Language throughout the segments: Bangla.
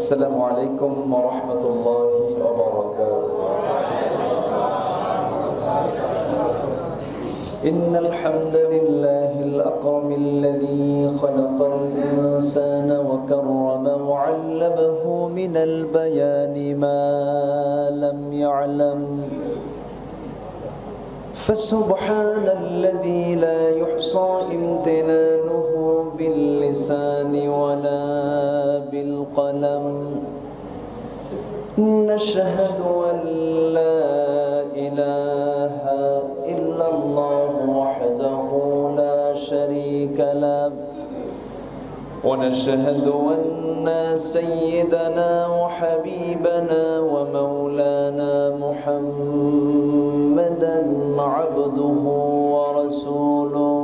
السلام عليكم ورحمة الله وبركاته. إن الحمد لله الأكرم الذي خلق الإنسان وكرم وعلمه من البيان ما لم يعلم، فسبحان الذي لا يحصى امتنانه باللسان ولا بالقلم. نشهد أن لا إله إلا الله وحده لا شريك له، ونشهد أن سيدنا وحبيبنا ومولانا محمدا عبده ورسوله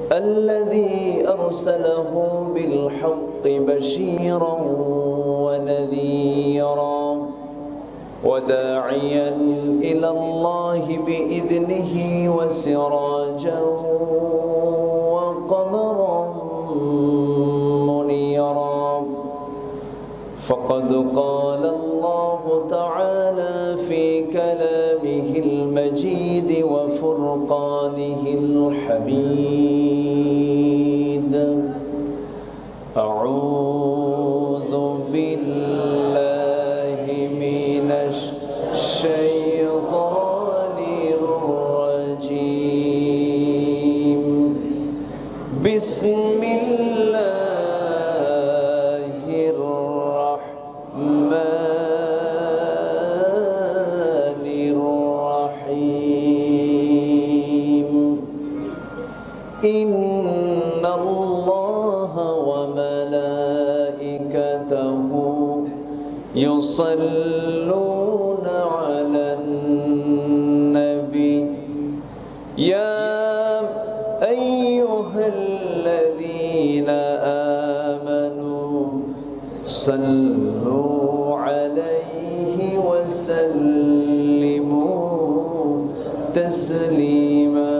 الذي أرسله بالحق بشيرا ونذيرا وداعيا إلى الله بإذنه وسراجا وقمرا منيرا. فقد قال الله تعالى في كلامه المجيد وفرقانه الحميد: أعوذ بالله من الشيطان الرجيم. بسم الله الرحمن الرحيم. إن الله وملائكته يصلون على النبي يا أيها الذين آمنوا صلوا عليه وسلموا تسليما.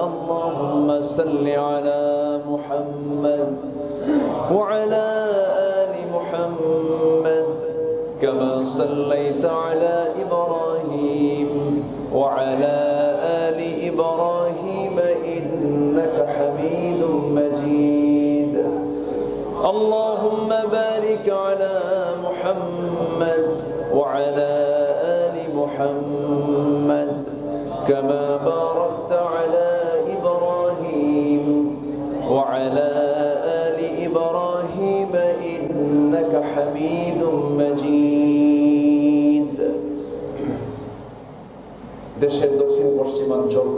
اللهم صل على محمد وعلى آل محمد كما صليت على إبراهيم وعلى آل إبراهيم إنك حميد مجيد. اللهم بارك على محمد وعلى آل محمد كما باركت على إبراهيم وعلى آل إبراهيم إنك حميد مجيد. দেশের দক্ষিণ পশ্চিমাঞ্চল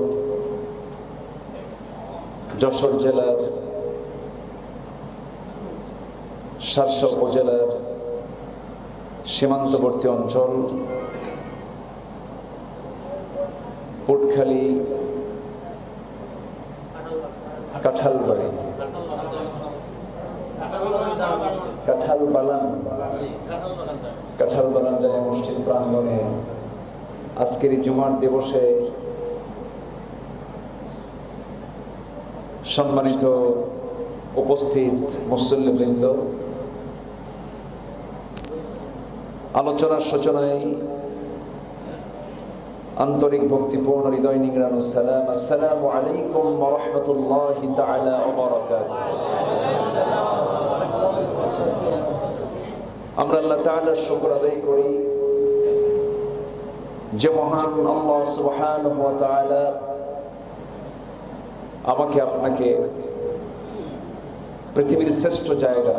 যশোর জেলার শার্শা উপজেলার সীমান্তবর্তী অঞ্চল পুটখালি কাঁঠালবাড়ি কাঁঠালবাগান জামে মসজিদ প্রাঙ্গণে আজকের এই জুমার দিবসে সম্মানিত উপস্থিত মুসল্লিবৃন্দ, আলোচনার সূচনায় আন্তরিক ভক্তিপূর্ণ হৃদয় নিংড়ানো সালাম। আসসালামু আলাইকুম ওয়া রাহমাতুল্লাহি তাআলা ওয়া বারাকাতুহু। আমরা আল্লাহ তাআলার শুকর আদায় করি যে মহান আল্লাহ সুবহানাহু ওয়া তাআলা আমাকে আপনাকে পৃথিবীর শ্রেষ্ঠ জায়গা,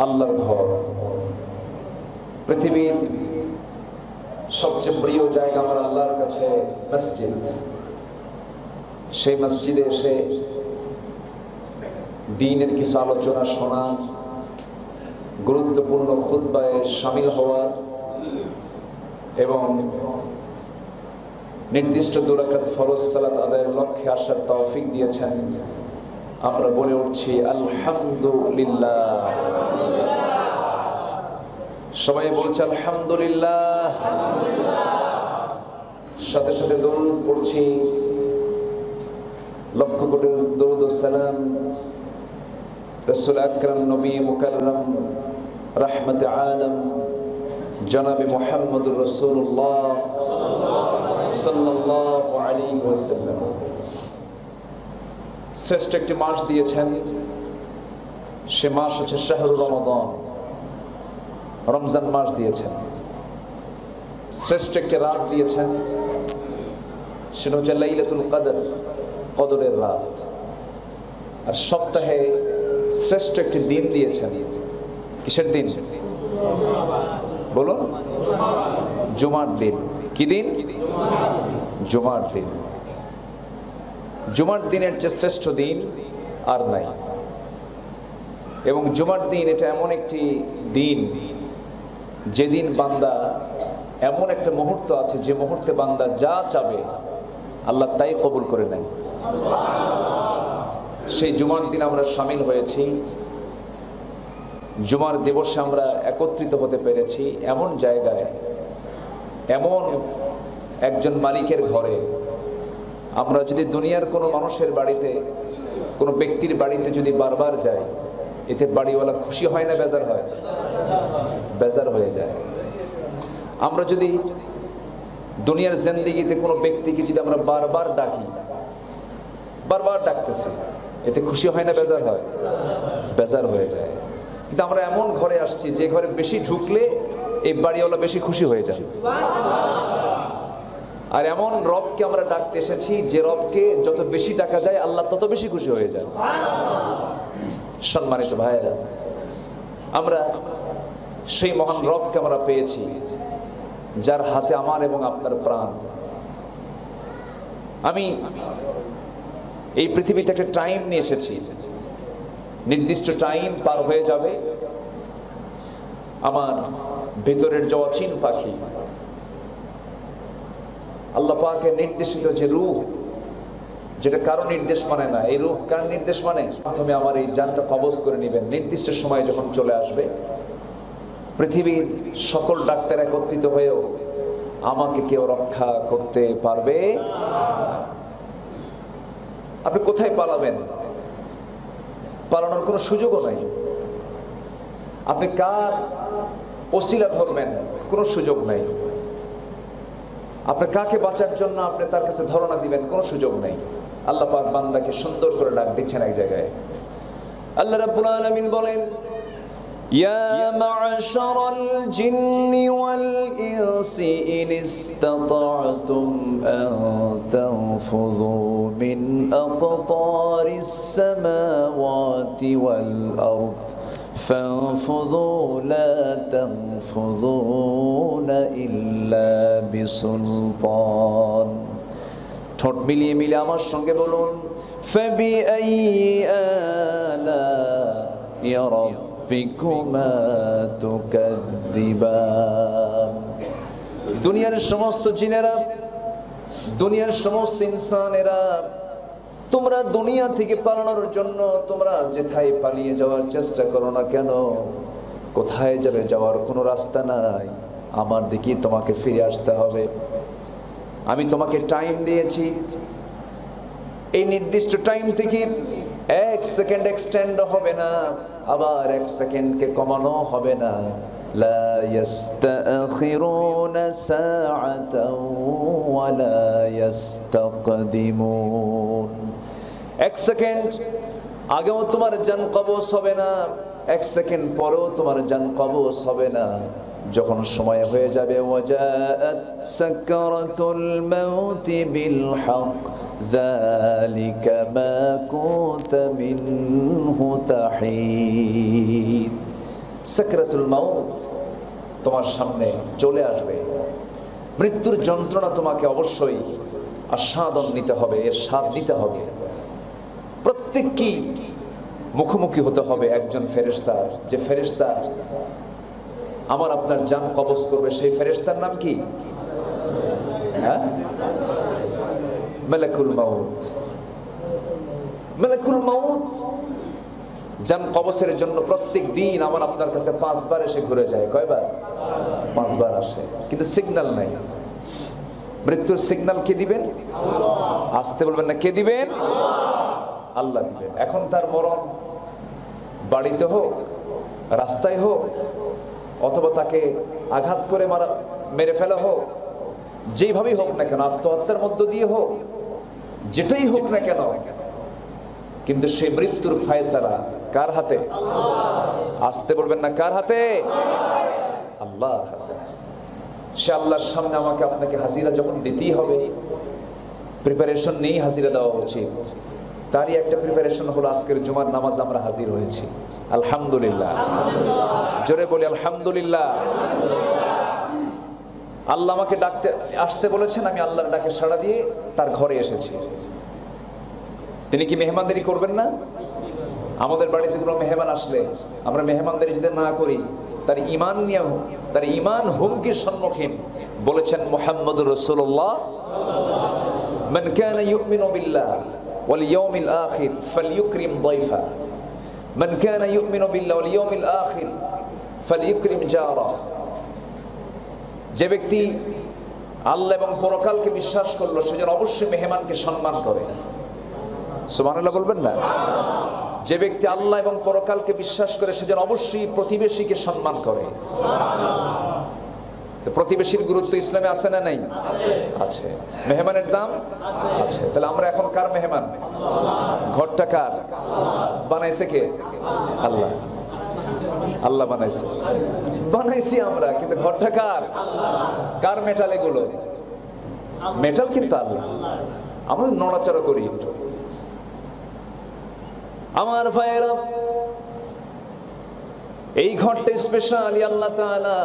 আল্লাহর ঘর, পৃথিবীর সবচেয়ে প্রিয় জায়গা আমার আল্লাহর কাছে মসজিদ, সেই মসজিদে এসে দ্বীনের কিছু আলোচনা শোনা, গুরুত্বপূর্ণ খুতবায় শামিল হওয়া এবং নির্দিষ্ট 2 রাকাত ফরজ সালাত আদায়ের লক্ষ্যে আসার তৌফিক দিয়েছেন। আমরা বলে উঠছি আলহামদুলিল্লাহ। সবাই বলছে আলহামদুলিল্লাহ। সাথে সাথে দরুদ পড়ছি, লক্ষ কোটি দরুদ ও সালাম রাসূল আকরাম নবী মুকাররম রাহমাতে আলম জনাবে মুহাম্মদুর রাসূলুল্লাহ সাল্লাল্লাহু আলাইহি ওয়াসাল্লাম শ্রেষ্ঠ একটি মাস দিয়েছেন। সে মাস হচ্ছে শাহরুর রমাদান, রমজান মাস দিয়েছেন। শ্রেষ্ঠ একটি রাত দিয়েছেন, সেটা হচ্ছে লাইলাতুল কদর, কদরের রাত। আর সপ্তাহে শ্রেষ্ঠ একটি দিন দিয়েছেন। কিসের দিন বলুন? জুমার দিন। কি দিন? জুমার দিন। জুমার দিনের যে শ্রেষ্ঠ দিন আর নাই। এবং জুমার দিন এটা এমন একটি দিন যেদিন বান্দা, এমন একটা মুহূর্ত আছে যে মুহূর্তে বান্দা যা চাবে আল্লাহ তাই কবুল করে নেন। সেই জুমার দিন আমরা শামিল হয়েছি। জুমার দিবসে আমরা একত্রিত হতে পেরেছি এমন জায়গায়, এমন একজন মালিকের ঘরে। আমরা যদি দুনিয়ার কোনো মানুষের বাড়িতে, কোনো ব্যক্তির বাড়িতে যদি বারবার যাই, এতে বাড়িওয়ালা খুশি হয় না বেজার হয়? বেজার হয়ে যায়। আমরা যদি দুনিয়ার জিন্দেগিতে কোনো ব্যক্তিকে যদি আমরা বারবার ডাকি, বারবার ডাকতেছি, এতে খুশি হয় না বেজার হয়? বেজার হয়ে যায়। কিন্তু আমরা এমন ঘরে আসছি যে ঘরে বেশি ঢুকলে এই বাড়িওয়ালা বেশি খুশি হয়ে যায়। আর এমন রবকে আমরা ডাকতে এসেছি যে রবকে যত বেশি ডাকা যায় আল্লাহ তত বেশি খুশি হয়ে যায়। সম্মানিত ভাইয়েরা, আমরা সেই মহান রবকে আমরা পেয়েছি যার হাতে আমার এবং আপনার প্রাণ। আমি এই পৃথিবীতে একটা টাইম নিয়ে এসেছি, নির্দিষ্ট টাইম পার হয়ে যাবে, আমার ভেতরের যে অচিন পাখি, আল্লাহ পাকের নির্দেশিত যে রূহ, যেটা কারো নির্দেশ মানে না, এই রূহ কার নির্দেশ মানে? প্রথমে আমার এই জানটা কবজ করে নেবেন। নির্দিষ্ট সময় যখন চলে আসবে, পৃথিবীর সকল ডাক্তার একত্রিত হয়েও আমাকে কেউ রক্ষা করতে পারবে? আপনি কোথায় পালাবেন? পালানোর কোনো সুযোগও নাই। আপনি কার ওসিলা ধরবেন? কোনো সুযোগ নাই। আপনি কাকে বাঁচার জন্য আপনি তার কাছে ধারণা দিবেন? কোনো সুযোগ নেই। আল্লাহ পাক বান্দাকে সুন্দর করে ডাক দিচ্ছেন এক জায়গায়। আল্লাহ রাব্বুল আলামিন বলেন, ইয়া মা'শারাল জিন্নি ওয়াল ইনসি ইন ইসতাতা'তুম আন তানফুযু মিন আকতারিস সামাওয়াতি ওয়াল আরদ فانفذوا لا تنفذون إلا بسلطان। ঠোঁট মিলিয়ে মিলিয়ে আমার সঙ্গে বলুন, فبأي آلاء ربكما تكذبان। দুনিয়ার সমস্ত জিনেরা, দুনিয়ার সমস্ত ইনসানেরা, তোমরা দুনিয়া থেকে পালানোর জন্য তোমরা যেথায় পালিয়ে যাওয়ার চেষ্টা করো না কেন, কোথায় যাবে? যাওয়ার কোনো রাস্তা নাই, আমার দিকেই তোমাকে ফিরে আসতে হবে। আমি তোমাকে টাইম দিয়েছি, এই নির্দিষ্ট টাইম থেকে এক সেকেন্ড এক্সটেন্ড হবে না, আবার এক সেকেন্ডকে কমানো হবে না। লা ইস্তাখিরুনা সাআতাও ওয়া লা ইস্তাকদিমুন। এক সেকেন্ড আগেও তোমার জান কবজ হবে না, এক সেকেন্ড পরেও তোমার জান কবজ হবে না। যখন সময় হয়ে যাবে, ওয়াজাআত সাকরাতুল মাউতি বিল হক যালিকা মা কুনতা মিনহু তাহিদ। সাকরাতুল মাউত তোমার সামনে চলে আসবে। মৃত্যুর যন্ত্রণা তোমাকে অবশ্যই আস্বাদন নিতে হবে, এর স্বাদ নিতে হবে। প্রত্যেককেই মুখোমুখি হতে হবে একজন ফেরেশতার, যে ফেরেশতা আমার আপনার জান কবজ করবে। সেই ফেরেশতার নাম কি? হ্যাঁ, মালাকুল মাউত। মালাকুল মাউত জান কবজের জন্য প্রত্যেক দিন আমার আপনার কাছে 5 বার এসে ঘুরে যায়। কয়বার? 5 বার আসে, কিন্তু সিগন্যাল নাই। মৃত্যুর সিগন্যাল কে দিবেন? আসতে বলবেন না, কে দিবেন? আল্লাহ দিবেন। এখন তার মরণ বাড়িতে হোক, রাস্তায় হোক, অথবা তাকে আঘাত করে মেরে ফেলা হোক, যেভাবেই হোক না কেন, আত্মহত্যার মধ্য দিয়ে হোক, যেটাই হোক না কেন, কিন্তু সেই মৃত্যুর ফায়সালা কার হাতে? আসতে বলবেন না, কার হাতে? আল্লাহর হাতে। সে আল্লাহর সামনে আমাকে আপনাকে হাজিরা যখন দিতেই হবে, প্রিপারেশন নেই হাজিরা দেওয়া উচিত। তারই একটা প্রিপারেশন হলো আজকের জুমার নামাজ আমরা হাজির হয়েছি, আলহামদুলিল্লাহ। জোরে বলি আলহামদুলিল্লাহ। আল্লাহ আমাকে ডাকতে আসতে বলেছেন, আমি আল্লাহর ডাকে সাড়া দিয়ে তার ঘরে এসেছি। তিনি কি মেহমানদারি করবেন না? আমাদের বাড়িতে কোনো মেহমান আসলে আমরা মেহমানদারি যদি না করি, তার ঈমান নিয়ে, তার ঈমান হুমকির সম্মুখীন। বলেছেন মুহাম্মদুর রাসূলুল্লাহ, মান কানা ইউমিনু বিল্লাহ ওয়াল ইয়াউমিল আখির ফালইউকরিম দাইফা, মান কানা ইউমিনু বিল্লাহ ওয়াল ইয়াউমিল আখির ফালইউকরিম জারা। যে ব্যক্তি আল্লাহ এবং পরকালকে বিশ্বাস করলো, সে যেন অবশ্যই মেহমানকে সম্মান করে। সুবহানাল্লাহ বলবেন না? যে ব্যক্তি আল্লাহ এবং পরকালকে বিশ্বাস করে, সে যেন অবশ্যই প্রতিবেশীকে সম্মান করে। তো প্রতিবেশীর গুরুত্ব ইসলামে আছে না নাই? আছে। মেহমানের দাম আছে। তাহলে আমরা এখন কার মেহমান? ঘরটা কার? বানাইছে কে? আল্লাহ। আল্লাহ বানাইছে, বানাইছি আমরা, কিন্তু ঘরটা কার? কার মেটাল এগুলো? মেটাল কিন্তু আল্লাহ। আমরা নড়াচড়া করি একটু। আমার ভাইয়েরা, এই ঘরটা স্পেশালি আল্লাহ তাআলা,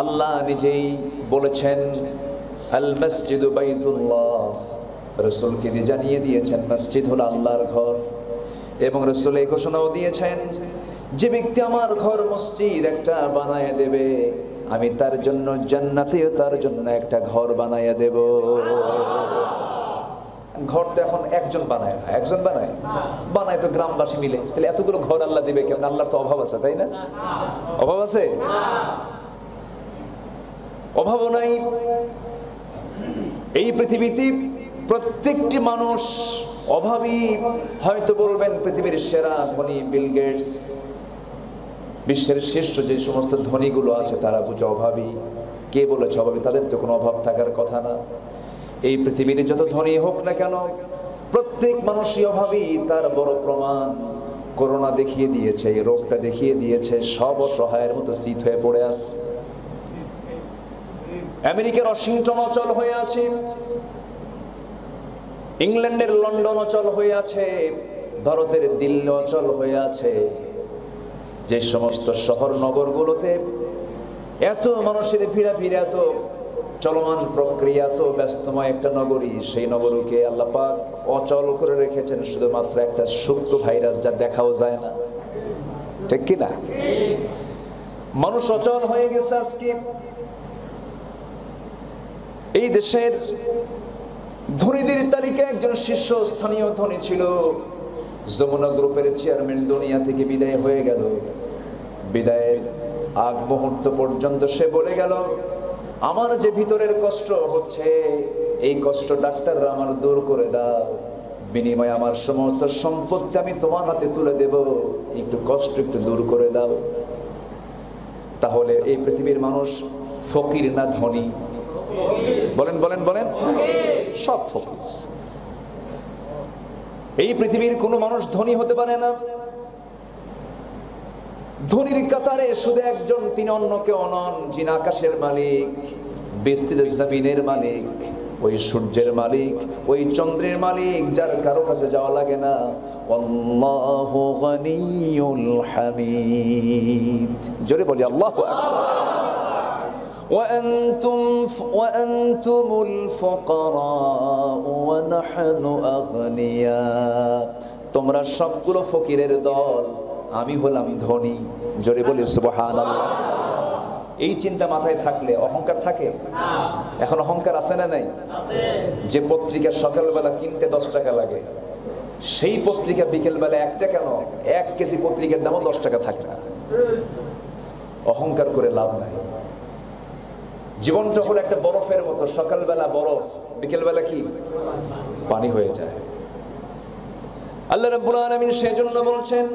আল্লাহ নিজেই বলেছেন আল মসজিদু বাইতুল্লাহ। রাসূলকে দিয়ে জানিয়ে দিয়েছেন মসজিদ হলো আল্লাহর ঘর, এবং রাসূল এই ঘোষণাও দিয়েছেন, যে ব্যক্তি আমার ঘর মসজিদ একটা বানায় দেবে, আমি তার জন্য জান্নাতেও তার জন্য একটা ঘর বানায় দেব। ঘর তো এখন একজন বানায় না, একজন বানায়, বানায় তো গ্রামবাসী মিলে। তাহলে এতগুলো ঘর আল্লাহ দিবে কেন? আল্লাহর তো অভাব আছে, তাই না? অভাব আছে? অভাব নাই। এই পৃথিবীতে প্রত্যেকটি মানুষ অভাবী। হয়তো বলবেন পৃথিবীর সেরা ধনী বিল গেটস, বিশ্বের শীর্ষ যে সমস্ত ধনীগুলো আছে তারা বুঝে অভাবী। কে বলেছে অভাবী? তাদের তো কোনো অভাব থাকার কথা না। এই পৃথিবীর যত ধনী হোক না কেন, প্রত্যেক মানুষই অভাবী। তার বড় প্রমাণ করোনা দেখিয়ে দিয়েছে, এই রোগটা দেখিয়ে দিয়েছে, সব অসহায়ের মতো শীত হয়ে পড়ে আছে। আমেরিকার ওয়াশিংটন অচল হয়ে আছে, ইংল্যান্ডের লন্ডন অচল হয়ে আছে, ভারতের দিল্লি অচল হয়ে আছে। যে সমস্ত শহর নগরগুলোতে এত মানুষের ভিড়াভিড়ি, এত চলমান প্রক্রিয়া, তো ব্যস্তময় একটা নগরী, সেই নগরীকে আল্লাহ পাক অচল করে রেখেছেন শুধুমাত্র একটা সুপ্ত ভাইরাস, যা দেখাও যায় না। ঠিক কি না? মানুষ অচল হয়ে গেছে আজকে। এই দেশের ধনীদের তালিকায় একজন শীর্ষস্থানীয় ধনী ছিল, যমুনা গ্রুপের চেয়ারম্যান, দুনিয়া থেকে বিদায় হয়ে গেল। বিদায়ের আগ মুহূর্ত পর্যন্ত সে বলে গেল, আমার যে ভিতরের কষ্ট হচ্ছে, এই কষ্ট ডাক্তাররা আমার দূর করে দাও, বিনিময়ে আমার সমস্ত সম্পত্তি আমি তোমার হাতে তুলে দেব, একটু কষ্ট একটু দূর করে দাও। তাহলে এই পৃথিবীর মানুষ ফকির না ধনী? বলেন বলেন বলেন। সব ফকির। এই পৃথিবীর কোনো মানুষ ধনী হতে পারে না। ধনীর কাতারে শুধু একজন, তিনি অন্য কেউ নন, যিনি আকাশের মালিক, বিস্তৃত জমিনের মালিক, ওই সূর্যের মালিক, ওই চন্দ্রের মালিক, যার কারো কাছে যাওয়া লাগে না। আল্লাহু গনিয়ুল হামিদ। জোরে বলি আল্লাহু আকবার। وأنتم الفقراء ونحن أغنياء। তোমরা সবগুলো ফকিরের দল, আমি হলাম ধনী। জোরে বলি সুবহানাল্লাহ। এই চিন্তা মাথায় থাকলে অহংকার থাকে? এখন অহংকার আছে না নাই? যে পত্রিকা সকালবেলা কিনতে 10 টাকা লাগে, সেই পত্রিকা বিকেলবেলা 1 টাকা কেন, 1 কেজি পত্রিকার দামও 10 টাকা থাকে না। অহংকার করে লাভ নাই। জীবনটা হলো একটা বরফের মতো, সকালবেলা বরফ, বিকেলবেলা কি পানি হয়ে যায়। আল্লাহ রাব্বুল আলামিন সেজন্য বলছেন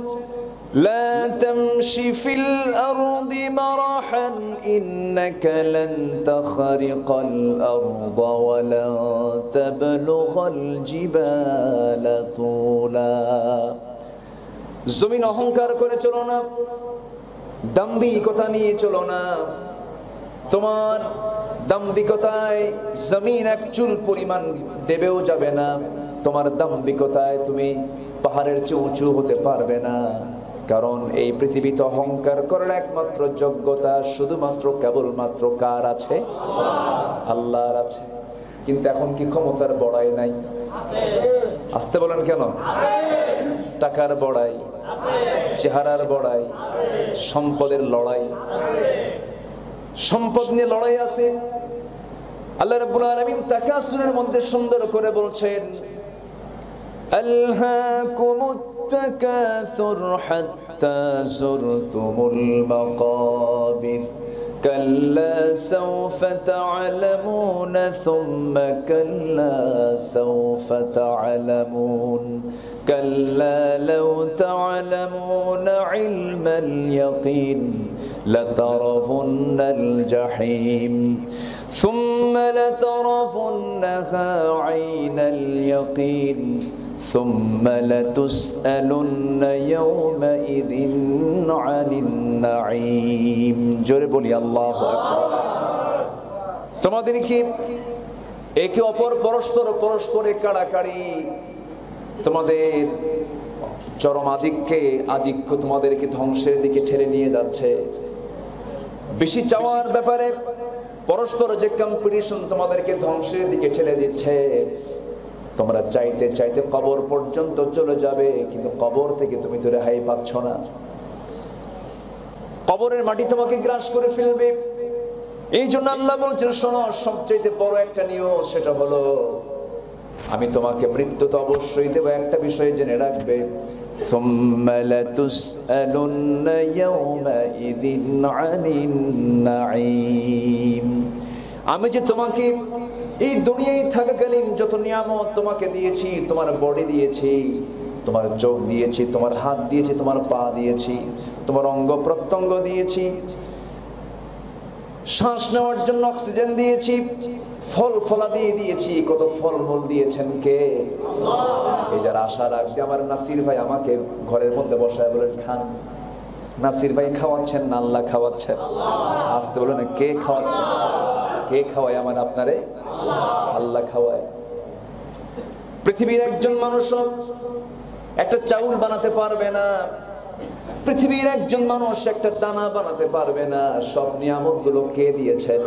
লা তামশি ফিল আরদি মারাহান ইন্নাকা লান তাখরিকাল আরদা ওয়া লা তাবলুগাল জিবালা তুলা। জমিন অহংকার করে চলো না, দাম্ভিকতা নিয়ে চলো না। তোমার দাম্ভিকতায় জমিন এক চুল পরিমাণ ডেবেও যাবে না। তোমার দাম্ভিকতায় তুমি পাহাড়ের চেয়ে উঁচু হতে পারবে না। কারণ এই পৃথিবীতে অহংকার করার একমাত্র যোগ্যতা শুধুমাত্র কেবলমাত্র কার আছে? আল্লাহর আছে। কিন্তু এখন কি ক্ষমতার বড়াই নাই? আসতে বলেন কেন? টাকার বড়াই, চেহারার বড়াই, সম্পদের লড়াই, সম্পদ নিয়ে লড়াই আছে। আল্লাহ রাব্বুল আলামিন তাকাসুরের মধ্যে সুন্দর করে বলছেন আলহাকুমুত তাকাসুর হাত্তা যুরতুমুল মাকাবির কাল্লা সাওফা তা'লামুন সুম্মা কাল্লা সাওফা তা'লামুন কাল্লা লাউ তা'লামুন ইলমাল ইয়াকিন লাতারাফুন্নাল জাহিম সুম্মা লাতারাফুন্নাহা আইনাল ইয়াকিন সুম্মা লাতুসআলুন্না ইয়াওমাইযিন আনিন নাঈম। জোরে বলি আল্লাহু আকবার। তোমাদের কি একে অপর পরস্পরে কাড়াকাড়ি, তোমাদের চরম আধিক্য তোমাদেরকে ধ্বংসের দিকে ঠেলে নিয়ে যাচ্ছে? বেশি চাওয়ার ব্যাপারে পরস্পর যে কম্পিটিশন তোমাদেরকে ধ্বংসের দিকে ঠেলে দিচ্ছে। তোমরা চাইতে চাইতে কবর পর্যন্ত চলে যাবে, কিন্তু কবর থেকে তুমি তো রেহাই পাচ্ছ না। কবরের মাটি তোমাকে গ্রাস করে ফেলবে। এই জন্য আল্লাহ বলছেন শোনো, সবচেয়ে বড় একটা নিয়ম, সেটা হলো আমি তোমাকে মৃত্যু তো অবশ্যই দেব, একটা বিষয় জেনে রাখবে সুম্মা লাতুসআলুন্না ইয়াওমাইযিন আনিন নাঈম। আমি যে তোমাকে এই দুনিয়ায় থাকাকালীন যত নিয়ামত তোমাকে দিয়েছি, তোমার বডি দিয়েছি, তোমার চোখ দিয়েছি, তোমার হাত দিয়েছি, তোমার পা দিয়েছি, তোমার অঙ্গ প্রত্যঙ্গ দিয়েছি, শ্বাস নেওয়ার জন্য অক্সিজেন দিয়েছি, ফল ফলাদি দিয়েছি। কত ফলমূল দিয়েছেন কে? আল্লাহ। এই যারা আশা রাখবে আমার নাসির ভাই আমাকে ঘরের মধ্যে বসায় বলেন খান, নাসির ভাই খাওয়াচ্ছেন না আল্লাহ খাওয়াচ্ছেন? আসতে বলেন কে খাওয়াচ্ছেন? কে খাওয়ায় আমার আপনারে? আল্লাহ খাওয়ায়। পৃথিবীর একজন মানুষ একটা চাউল বানাতে পারবে না, পৃথিবীর একজন মানুষ একটা দানা বানাতে পারবে না। সব নিয়ামতগুলো কে দিয়েছেন?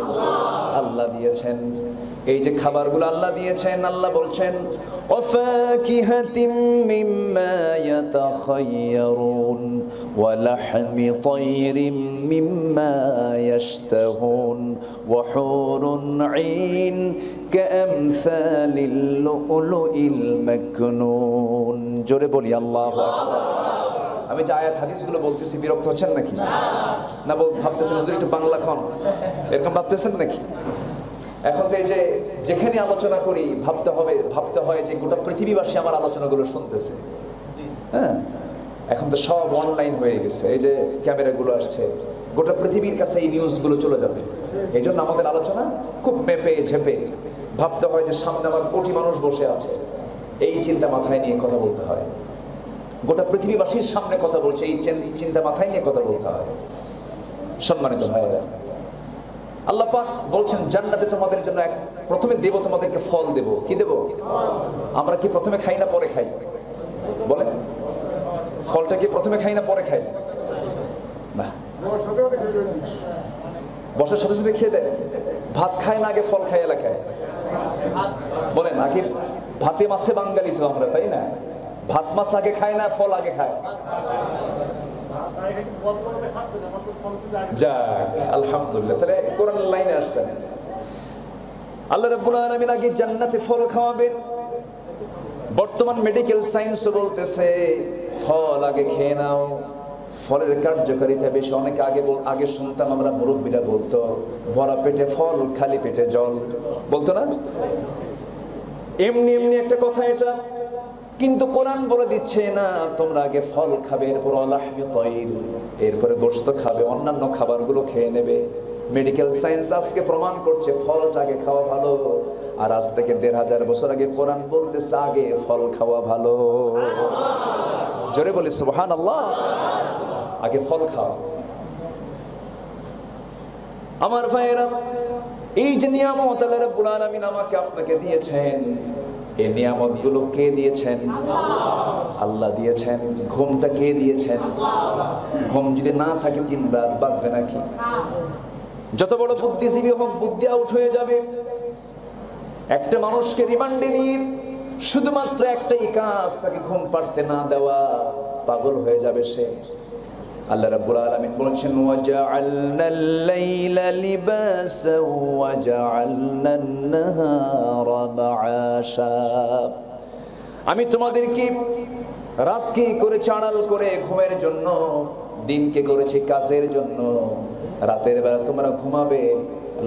আল্লাহ দিয়েছেন। এই যে খাবারগুলো আল্লাহ দিয়েছেন, আল্লাহ বলছেন ওয়াফাকিহাতিম মিম্মা ইয়াতাখায়্যারুন ওয়া লাহমি তায়রিম মিম্মা ইয়াশতাহুন ওয়া হুরুন আইন কাআমসালিল লুলুইল মাকনুন। জোরে বলি আল্লাহু আকবার। আমি যে আয়াত হাদিসগুলো বলতেছি বিরক্ত হচ্ছেন নাকি? না ভাবতেছেন হুজুর একটু বাংলা খান, এরকম ভাবতেছেন নাকি? এখন তো এই যে যেখানে আলোচনা করি ভাবতে হয় যে গোটা পৃথিবীবাসী আমার আলোচনাগুলো শুনতেছে। হ্যাঁ, এখন তো সব অনলাইন হয়ে গেছে, এই যে ক্যামেরাগুলো আসছে, গোটা পৃথিবীর কাছে এই নিউজগুলো চলে যাবে। এই জন্য আমাদের আলোচনা খুব মেপে ঝেপে ভাবতে হয় যে সামনে আমার কোটি মানুষ বসে আছে, এই চিন্তা মাথায় নিয়ে কথা বলতে হয়। গোটা পৃথিবীবাসীর সামনে কথা বলছে, এই চিন্তা মাথায় নিয়ে কথা বলতে হয়। সম্মানিত ভাইয়েরা, আল্লাহ পাক বলছেন জান্নাতে তোমাদের জন্য প্রথমে দেব, তোমাদেরকে ফল দেব। কি দেব? আমরা কি প্রথমে খাই না পরে খাই? বলেন, ফলটা কি প্রথমে খাই না পরে খাই? না, বসার সাথে সাথে খেয়ে দেয়। ভাত খায় না আগে ফল খায় এলাকায়? বলেন, আগে ভাতে মাছে বাঙালি তো আমরা, তাই না? ভাত মাছ আগে খায় না ফল আগে খায়? যাক আলহামদুলিল্লাহ, তাহলে কোরআন লাইনে আসছেন। আল্লাহ রাব্বুল আলামিন আগে জান্নাতে ফল খাওয়াবেন। বর্তমান মেডিকেল সায়েন্স বলতেছে ফল আগে খেয়ে নাও, ফলের কার্যকারিতা বেশি। অনেকে আগে শুনতাম আমরা, মুরব্বীরা বলতো ভরা পেটে ফল খালি পেটে জল, বলতো না? এমনি একটা কথা এটা। কিন্তু কোরআন বলে দিচ্ছে না, তোমরা আগে ফল খাবে, এরপর লাহমি তাইর, এরপরে গোশত খাবে, অন্যান্য খাবারগুলো খেয়ে নেবে। মেডিকেল সায়েন্স আজকে প্রমাণ করছে ফলটা আগে খাওয়া ভালো। আর আজ থেকে ১৫০০ বছর আগে কোরআন বলতেছে আগে ফল খাওয়া ভালো। জোরে বলি সুবহানাল্লাহ। আগে ফল খাও। আমার ভাইয়েরা, এই যে নিয়ামত আল্লাহ রাব্বুল আলামিন আমাকে আপনাকে দিয়েছেন, এই নিয়ামতগুলো কে দিয়েছেন? আল্লাহ দিয়েছেন। ঘুমটা কে দিয়েছেন? ঘুম যদি না থাকে ৩ রাত বাঁচবে নাকি? যত বড় বুদ্ধিজীবী হোক, বুদ্ধি আউট হয়ে যাবে। একটা মানুষকে রিমান্ডে নিয়ে শুধুমাত্র একটাই কাজ, তাকে ঘুম পাড়তে না দেওয়া, পাগল হয়ে যাবে সে। আল্লাহ রাব্বুল আলামিন বলেছেন ওয়াজআলনাল লাইলা লিবাসা ওয়াজআলনান নাহারা মাআশা। আমি তোমাদেরকে রাতকে করেছি আড়াল করে ঘুমের জন্য, দিনকে করেছি কাজের জন্য। রাতের বেলা তোমরা ঘুমাবে,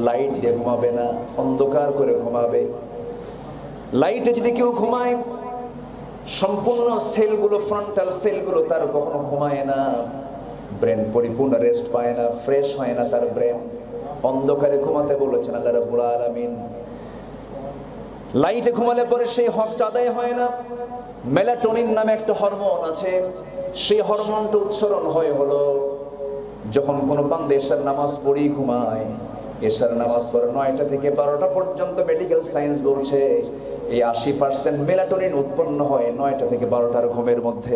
লাইট দিয়ে ঘুমাবে না, অন্ধকার করে ঘুমাবে। লাইটে যদি কেউ ঘুমায়, সম্পূর্ণ সেলগুলো, ফ্রন্টাল সেলগুলো তার কখনো ঘুমায় না, ব্রেন পরিপূর্ণ রেস্ট পায় না, ফ্রেশ হয় না তার ব্রেন। অন্ধকারে ঘুমাতে বলেছেন আল্লাহ রাব্বুল আলামিন। লাইটে ঘুমালে পরে সেই হকটা আদায় হয় না। মেলাটোনিন নামে একটা হরমোন আছে, সেই হরমোনটা উৎসরণ হয় হলো যখন কোনো বান্দা এশার নামাজ পড়েই ঘুমায়। এশার নামাজ পড়ে ৯টা থেকে ১২টা পর্যন্ত মেডিকেল সায়েন্স বলছে এই ৮০% মেলাটোনিন উৎপন্ন হয় ৯টা থেকে ১২টার ঘুমের মধ্যে।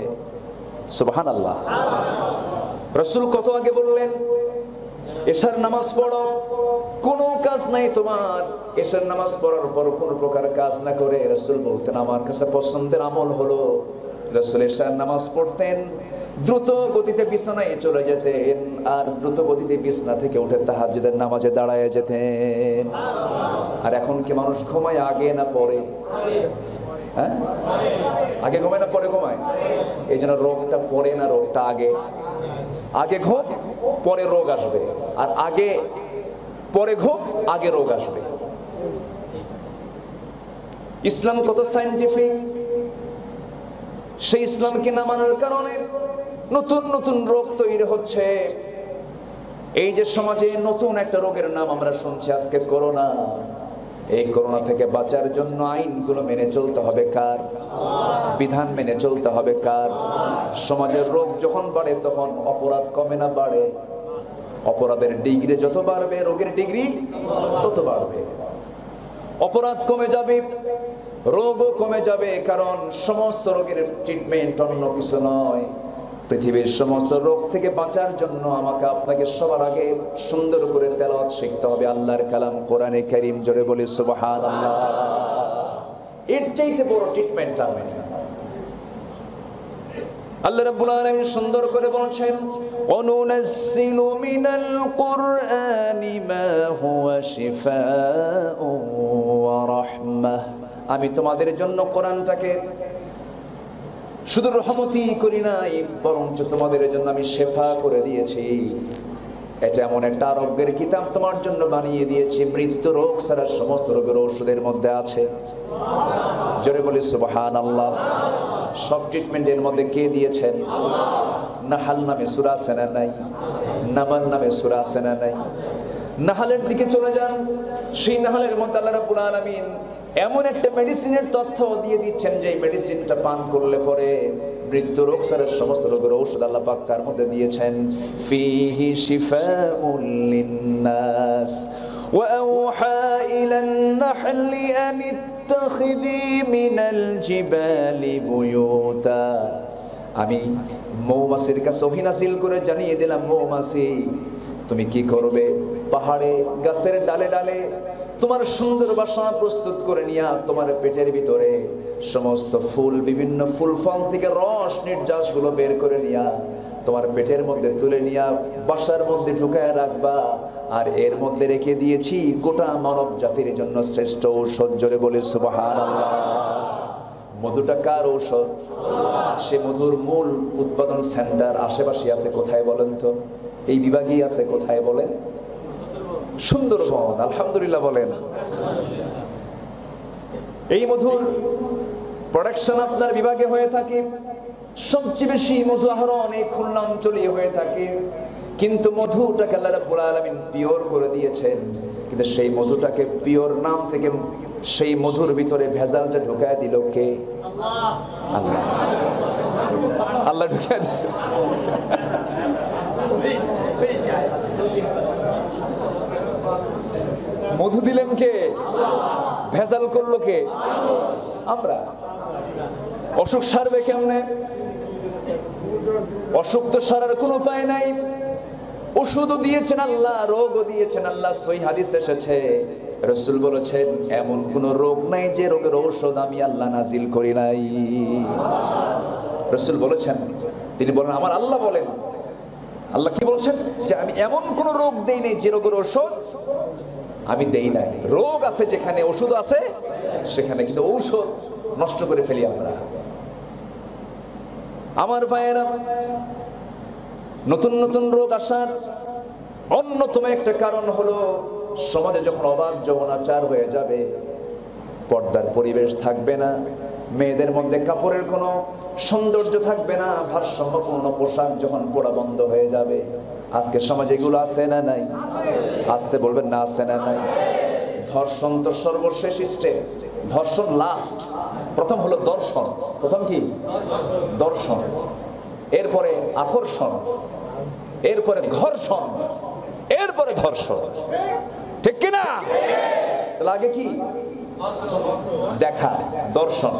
সুবহানাল্লাহ। রাসূল কত আগে বললেন এশার নামাজ পড়ো, কোনো কাজ নাই তোমার। এশার নামাজ পড়ার পর কোনো প্রকার কাজ না করে রাসূল বলতেন আমার কাছে পছন্দের আমল হলো, রাসূল এশার নামাজ পড়তেন, দ্রুত গতিতে বিছানায় চলে যেতেন, আর দ্রুত গতিতে বিছানা থেকে উঠে তাহাজ্জুদের নামাজে দাঁড়ায় যেতেন। আর এখন কি মানুষ ঘুমায় আগে না পরে? হ্যাঁ, আগে ঘুমায় না পরে ঘুমায়? এই জন্য রোগটা পরে না, রোগটা আগে। আগে ঘুম, পরে রোগ আসবে। আর আগে পরে ঘুম, আগে রোগ আসবে। ইসলাম কত সায়েন্টিফিক, সেই ইসলামকে না মানার কারণে নতুন নতুন রোগ তৈরি হচ্ছে। এই যে সমাজে নতুন একটা রোগের নাম আমরা শুনছি আজকে, করোনা। এই করোনা থেকে বাঁচার জন্য আইনগুলো মেনে চলতে হবে কার? বিধান মেনে চলতে হবে কার? সমাজের রোগ যখন বাড়ে তখন অপরাধ কমে না বাড়ে? অপরাধের ডিগ্রি যত বাড়বে রোগের ডিগ্রি তত বাড়বে। অপরাধ কমে যাবে, রোগও কমে যাবে, কারণ সমস্ত রোগের ট্রিটমেন্ট অন্য কিছু নয়। পৃথিবীর সমস্ত রোগ থেকে বাঁচার জন্য আমাকে আপনাকে সবার আগে সুন্দর করে তেলাওয়াত শিখতে হবে আল্লাহর কালাম কোরআনে কারীম। জোরে বলি সুবহানাল্লাহ। এর চাইতে বড় ট্রিটমেন্ট আর নেই। আল্লাহ রাব্বুল আলামিন সুন্দর করে বলছেন ওয়ানুনাজ্জিলু মিনাল কুরআনি মা হুয়া শিফাউন ওয়া রাহমাহ। আমি তোমাদের জন্য কোরআনটাকে শুধু রহমতই করি নাই, বরঞ্চ তোমাদের জন্য আমি শেফা করে দিয়েছি। এটা এমন একটা আরোগ্যের কিতাব তোমার জন্য বানিয়ে দিয়েছি, মৃত্যু রোগ ছাড়া সমস্ত রোগের ঔষধের মধ্যে আছে। জোরে বলি সুবহানাল্লাহ। সব ট্রিটমেন্টের মধ্যে কে দিয়েছেন? নাহাল নামে সূরা আছে না নাই? নামান নামে সূরা আছে না নাই? নাহালের দিকে চলে যান, সেই নাহালের মধ্যে আল্লাহ রাব্বুল আলামিন এমন একটা মেডিসিনের তথ্য দিয়ে দিচ্ছেন যে মেডিসিনটা পান করলে পরে মৃত্যু রোগ ছাড়া সমস্ত রোগের ঔষধ আল্লাহ পাক তার মধ্যে দিয়েছেন। ফিহি শিফাউল লিন্নাস ওয়া আওহা ইলান নাহলি আন ইত্তাখিযি মিনাল জিবালি বুয়ুতা। আমি মৌমাছির কাছে ওহী নাযিল করে জানিয়ে দিলাম, মৌমাছি তুমি কি করবে? পাহাড়ে গাছের ডালে ডালে তোমার সুন্দর বাসা প্রস্তুত করে নিয়া তোমার পেটের ভিতরে সমস্ত ফুল, বিভিন্ন ফুল ফল থেকে রস নির্যাস গুলো বের করে নিয়া তোমার পেটের মধ্যে তুলে নিয়া বাসার মধ্যে ঢুকায় রাখবা। আর এর মধ্যে রেখে দিয়েছি গোটা মানব জাতির জন্য শ্রেষ্ঠ ঔষধ। জোরে বলে সুবহানাল্লাহ। মধুটা কার ঔষধ? সে মধুর মূল উৎপাদন সেন্টার আশেপাশে আছে কোথায় বলেন তো? এই বিভাগেই আছে কোথায় বলেন? সুন্দরবন। আলহামদুলিল্লাহ বলেন। এই মধুর প্রোডাকশন আপনার বিভাগে হয়ে থাকে, সবচেয়ে বেশি মধু আহরণ এই খুলনা অঞ্চলে হয়ে থাকে, কিন্তু মধুটাকে আল্লাহ রাব্বুল আলামিন পিওর করে দিয়েছেন। কিন্তু সেই মধুটাকে পিওর নাম থেকে সেই মধুর ভিতরে ভেজালটা ঢুকায় দিল কে? আল্লাহ। আল্লাহ ঢুকায় দিয়েছে। মধু দিলেন কে? ভেজাল করলো কে? আমরা। অসুখ সারবে কেমনে? অসুখ তো সারার কোনো উপায় নাই। ওষুধও দিয়েছেন আল্লাহ, রোগও দিয়েছেন আল্লাহ। সহিহ হাদিস এসেছে, রাসূল বলেছেন এমন কোন রোগ নাই যে রোগের ঔষধ আমি আল্লাহ নাজিল করি নাই। রাসূল বলেছেন, তিনি বলেন, আমার আল্লাহ বলেন, আল্লাহ কি বলছেন যে আমি এমন কোন রোগ দেই নাই যে রোগের ঔষধ আমি দেই নাই। রোগ আছে যেখানে, ওষুধ আছে সেখানে, কিন্তু ঔষধ নষ্ট করে ফেলি আমরা। আমার ভাইয়েরা, নতুন নতুন রোগ আসার অন্যতম একটা কারণ হলো সমাজে যখন অবাধ যৌনাচার হয়ে যাবে, পর্দার পরিবেশ থাকবে না, মেয়েদের মধ্যে কাপড়ের কোনো সৌন্দর্য থাকবে না, ভারসাম্যপূর্ণ পোশাক যখন পরা বন্ধ হয়ে যাবে। আজকে সমাজে এগুলো আছে না নাই? আসতে বলবেন না, আছে না নাই? ধর্ষণ তো সর্বশেষ স্টেজ, ধর্ষণ লাস্ট। প্রথম হলো দর্শন। প্রথম কি? দর্শন। এরপরে আকর্ষণ, এরপরে ঘর্ষণ, এরপরে ধর্ষণ। ঠিক কিনা? তাহলে আগে কি? দেখা, দর্শন,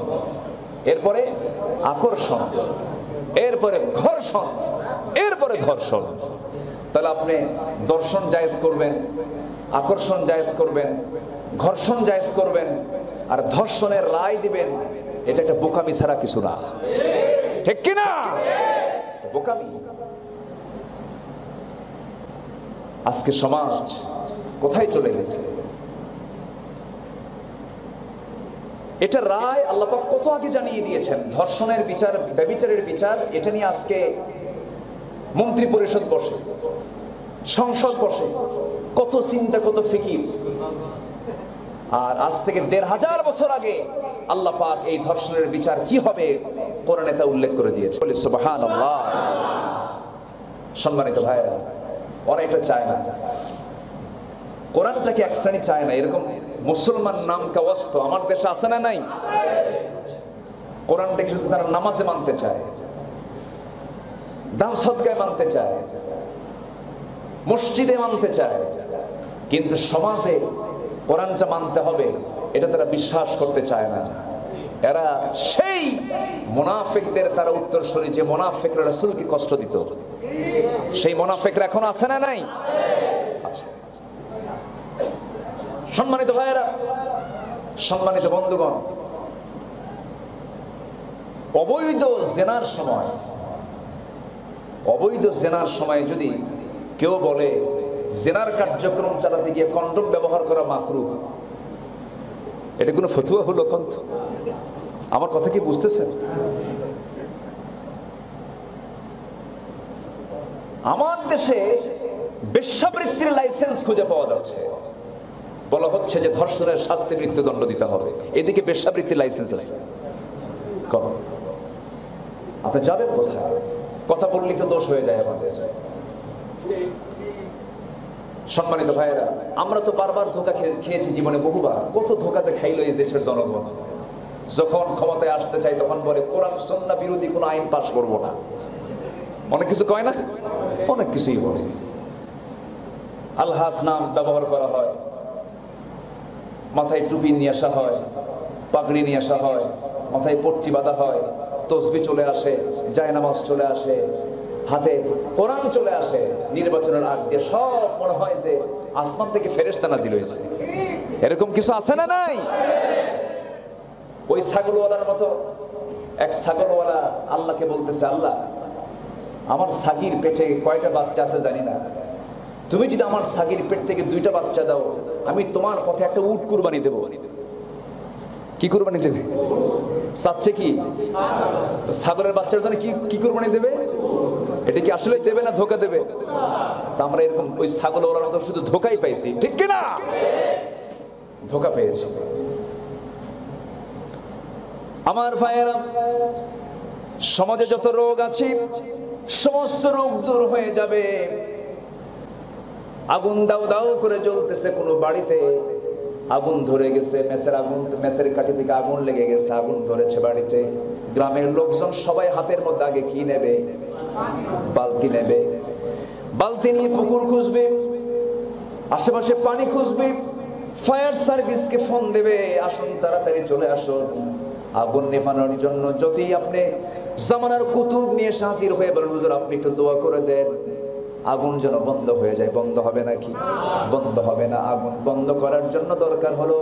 এরপরে আকর্ষণ, এরপরে ঘর্ষণ, এরপরে ধর্ষণ। তাহলে আপনি দর্শন জায়েজ করবেন, আকর্ষণ জায়েজ করবেন, ঘর্ষণ জায়েজ করবেন, আর ধর্ষণের রায় দিবেন, এটা একটা বোকামি ছাড়া কিছু না। ঠিক কিনা? বোকামি। আজকে সমাজ কোথায় চলে গেছে? এটা রায় আল্লাহ পাক কত আগে জানিয়ে দিয়েছেন। ধর্ষণের বিচার, ব্যভিচারের বিচার, এটা নিয়ে আজকে মন্ত্রী পরিষদ বসে, সংসদ বসে, কত চিন্তা, কত ফিকির। আর আজ থেকে ১৫০০ বছর আগে আল্লাহ পাক এই ধর্ষণের বিচার কি হবে কোরআনে তা উল্লেখ করে দিয়েছে। বলি সুবহানাল্লাহ। সম্মানিত ভাইরা, ওরা এটা চায় না, কোরআনটাকে এক শ্রেণী চায় না। এরকম মুসলমান নাম কা ওয়াস্ত আমার দেশে আছে না নাই? কোরআনটাকে শুধু তারা নামাজে মানতে চায়, দান সদকায় মানতে চায়, মসজিদে মানতে চায়, কিন্তু সমাজে কোরআনটা মানতে হবে এটা তারা বিশ্বাস করতে চায় না। এরা সেই মুনাফিকদের তারা উত্তরসূরি, যে মুনাফিকরা রাসূলকে কষ্ট দিত। সেই মুনাফিকরা এখন আছে না নাই? আচ্ছা। সম্মানিত ভাইয়েরা, সম্মানিত বন্ধুগণ, অবৈধ জেনার সময়, অবৈধ জেনার সময় যদি কেউ বলে জেনার কার্যক্রম চালাতে গিয়ে কন্ডম ব্যবহার করা মাকরুহ, এটা কোনো ফতোয়া হলো? কন্ত আমার কথা কি বুঝতেছেন? আমার দেশে বেশ্যাবৃত্তির লাইসেন্স খুঁজে পাওয়া যাচ্ছে, বলা হচ্ছে যে ধর্ষণের শাস্তি মৃত্যুদণ্ড দিতে হবে। এদিকে বেশ্যাবৃত্তির লাইসেন্স আছে। আপনি যাবেন কোথায়? কথা বললেই তো দোষ হয়ে যায় আমাদের। সম্মানিত ভাইয়েরা, আমরা তো বারবার ধোঁকা খেয়েছি জীবনে, বহুবার। কত ধোঁকা যে খাইলো এই দেশের জনগণ। যখন ক্ষমতায় আসতে চাই তখন বলে কোরআন সুন্নাহ বিরোধী কোনো আইন পাশ করব না। অনেক কিছু কয় না? অনেক কিছুই বলে। আলহাজ নাম ব্যবহার করা হয়, মাথায় টুপি নিয়ে আসা হয়, পাগড়ি নিয়ে আসা হয়, মাথায় পট্টি বাঁধা হয়, তসবি চলে আসে, জায়নামাজ চলে আসে, হাতে কোরআন চলে আসে। নির্বাচনের আগ দিয়ে সব মনে হয় যে আসমান থেকে ফেরেশতা নাজিল হয়েছে। এরকম কিছু আছে না নাই? ওই ছাগলওয়ালার মতো এক ছাগলওয়ালা আল্লাহকে বলতেছে, আল্লাহ আমার ছাগির পেটে কয়টা বাচ্চা আছে জানি না, তুমি যদি আমার ছাগির পেট থেকে 2টা বাচ্চা দাও, আমি তোমার পথে একটা উট কুরবানি দেব। কি কুরবানি দেবে? চাচ্ছে কি? ছাগলের বাচ্চার জন্য কি কুরবানি দেবে? এটা কি আসলে দেবে না ধোকা দেবে? তা আমরা এরকম ওই ছাগলওয়ালার মতো শুধু ধোকাই পাইছি। ঠিক কিনা? ধোকা পেয়েছি। আমার ভাইয়েরা, সমাজে যত রোগ আছে সমস্ত রোগ দূর হয়ে যাবে। আগুন দাউ দাউ করে জ্বলতেছে, কোনো বাড়িতে আগুন ধরে গেছে, মেসের কাঠি থেকে আগুন লেগে গেছে, আগুন ধরেছে বাড়িতে। গ্রামের লোকজন সবাই হাতের মধ্যে আগে কি নেবে? বালতি নেবে। বালতি নিয়ে পুকুর খুঁজবে, আশেপাশে পানি খুঁজবে, ফায়ার সার্ভিসকে ফোন দেবে, আসুন তাড়াতাড়ি চলে আসুন আগুন নেভানোর জন্য। যদি আপনি জামানার কুতুব নিয়ে হাজির হয়ে বলেন, হুজুর আপনি একটু দোয়া করে দেন আগুন যেন বন্ধ হয়ে যায়, বন্ধ হবে নাকি? বন্ধ হবে না। আগুন বন্ধ করার জন্য দরকার হলো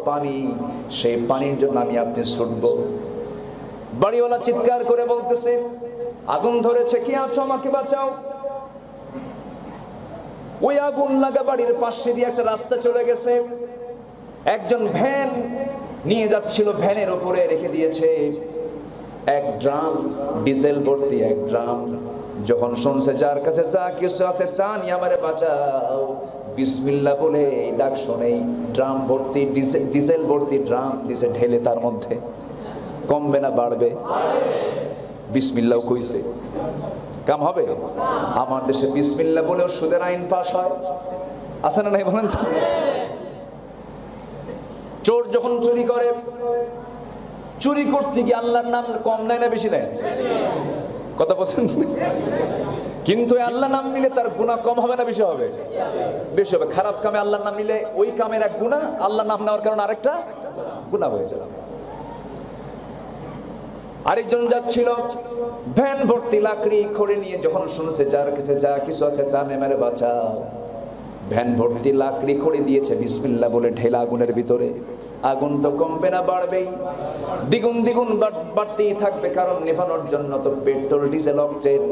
পানি। সেই পানির জন্য আমি আপনি ছুটব। বাড়িওয়ালা চিৎকার করে বলতেছে, আগুন ধরেছে, কি আছো আমাকে বাঁচাও। ওই আগুন লাগা বাড়ির পাশে দিয়ে একটা রাস্তা চলে গেছে, একজন ভ্যান নিয়ে যাচ্ছিল, ভ্যানের উপরে রেখে দিয়েছে এক ড্রাম ডিজেল ভর্তি, এক ড্রাম। যখন শুনছে যার কাছে যা কিছু আছে তা নিয়ে আমারে বাঁচাও, বিসমিল্লাহ বলে এই ডাক শুনেই ড্রাম ভর্তি ডিজেল ভর্তি ড্রাম দিছে ঢেলে, তার মধ্যে কমবে না বাড়বে? বিসমিল্লাহ কইছে, কাম হবে? আমার দেশে বিসমিল্লাহ বলেও সুদের আইন পাস হয়, আছে না নাই বলেন তো? চোর যখন চুরি করে, চুরি করতে গিয়ে আল্লাহর নাম কম নেয় না বেশি নেয়? কথা বলছেন? কিন্তু আল্লাহর নাম নিলে তার গুনাহ কম হবে না বেশি হবে? বেশি হবে। খারাপ কামে আল্লাহর নাম নিলে ওই কামের এক গুনাহ, আল্লাহর নাম নেওয়ার কারণে আরেকটা গুনাহ হয়ে যাবে। আরেকজন যাচ্ছিল ভ্যান ভর্তি লাকড়ি খড়ি নিয়ে, যখন শুনছে যার কাছে যা কিছু আছে তা নেমারে বাঁচাও, ভ্যান ভর্তি লাকড়ি খড়ি দিয়েছে, বিসমিল্লাহ বলে ঢেলা আগুনের ভিতরে। আগুন তো কমবে না, বাড়বেই, দ্বিগুণ দ্বিগুণ বাড়তেই থাকবে, কারণ নেভানোর জন্য তো পেট্রোল ডিজেল অকটেন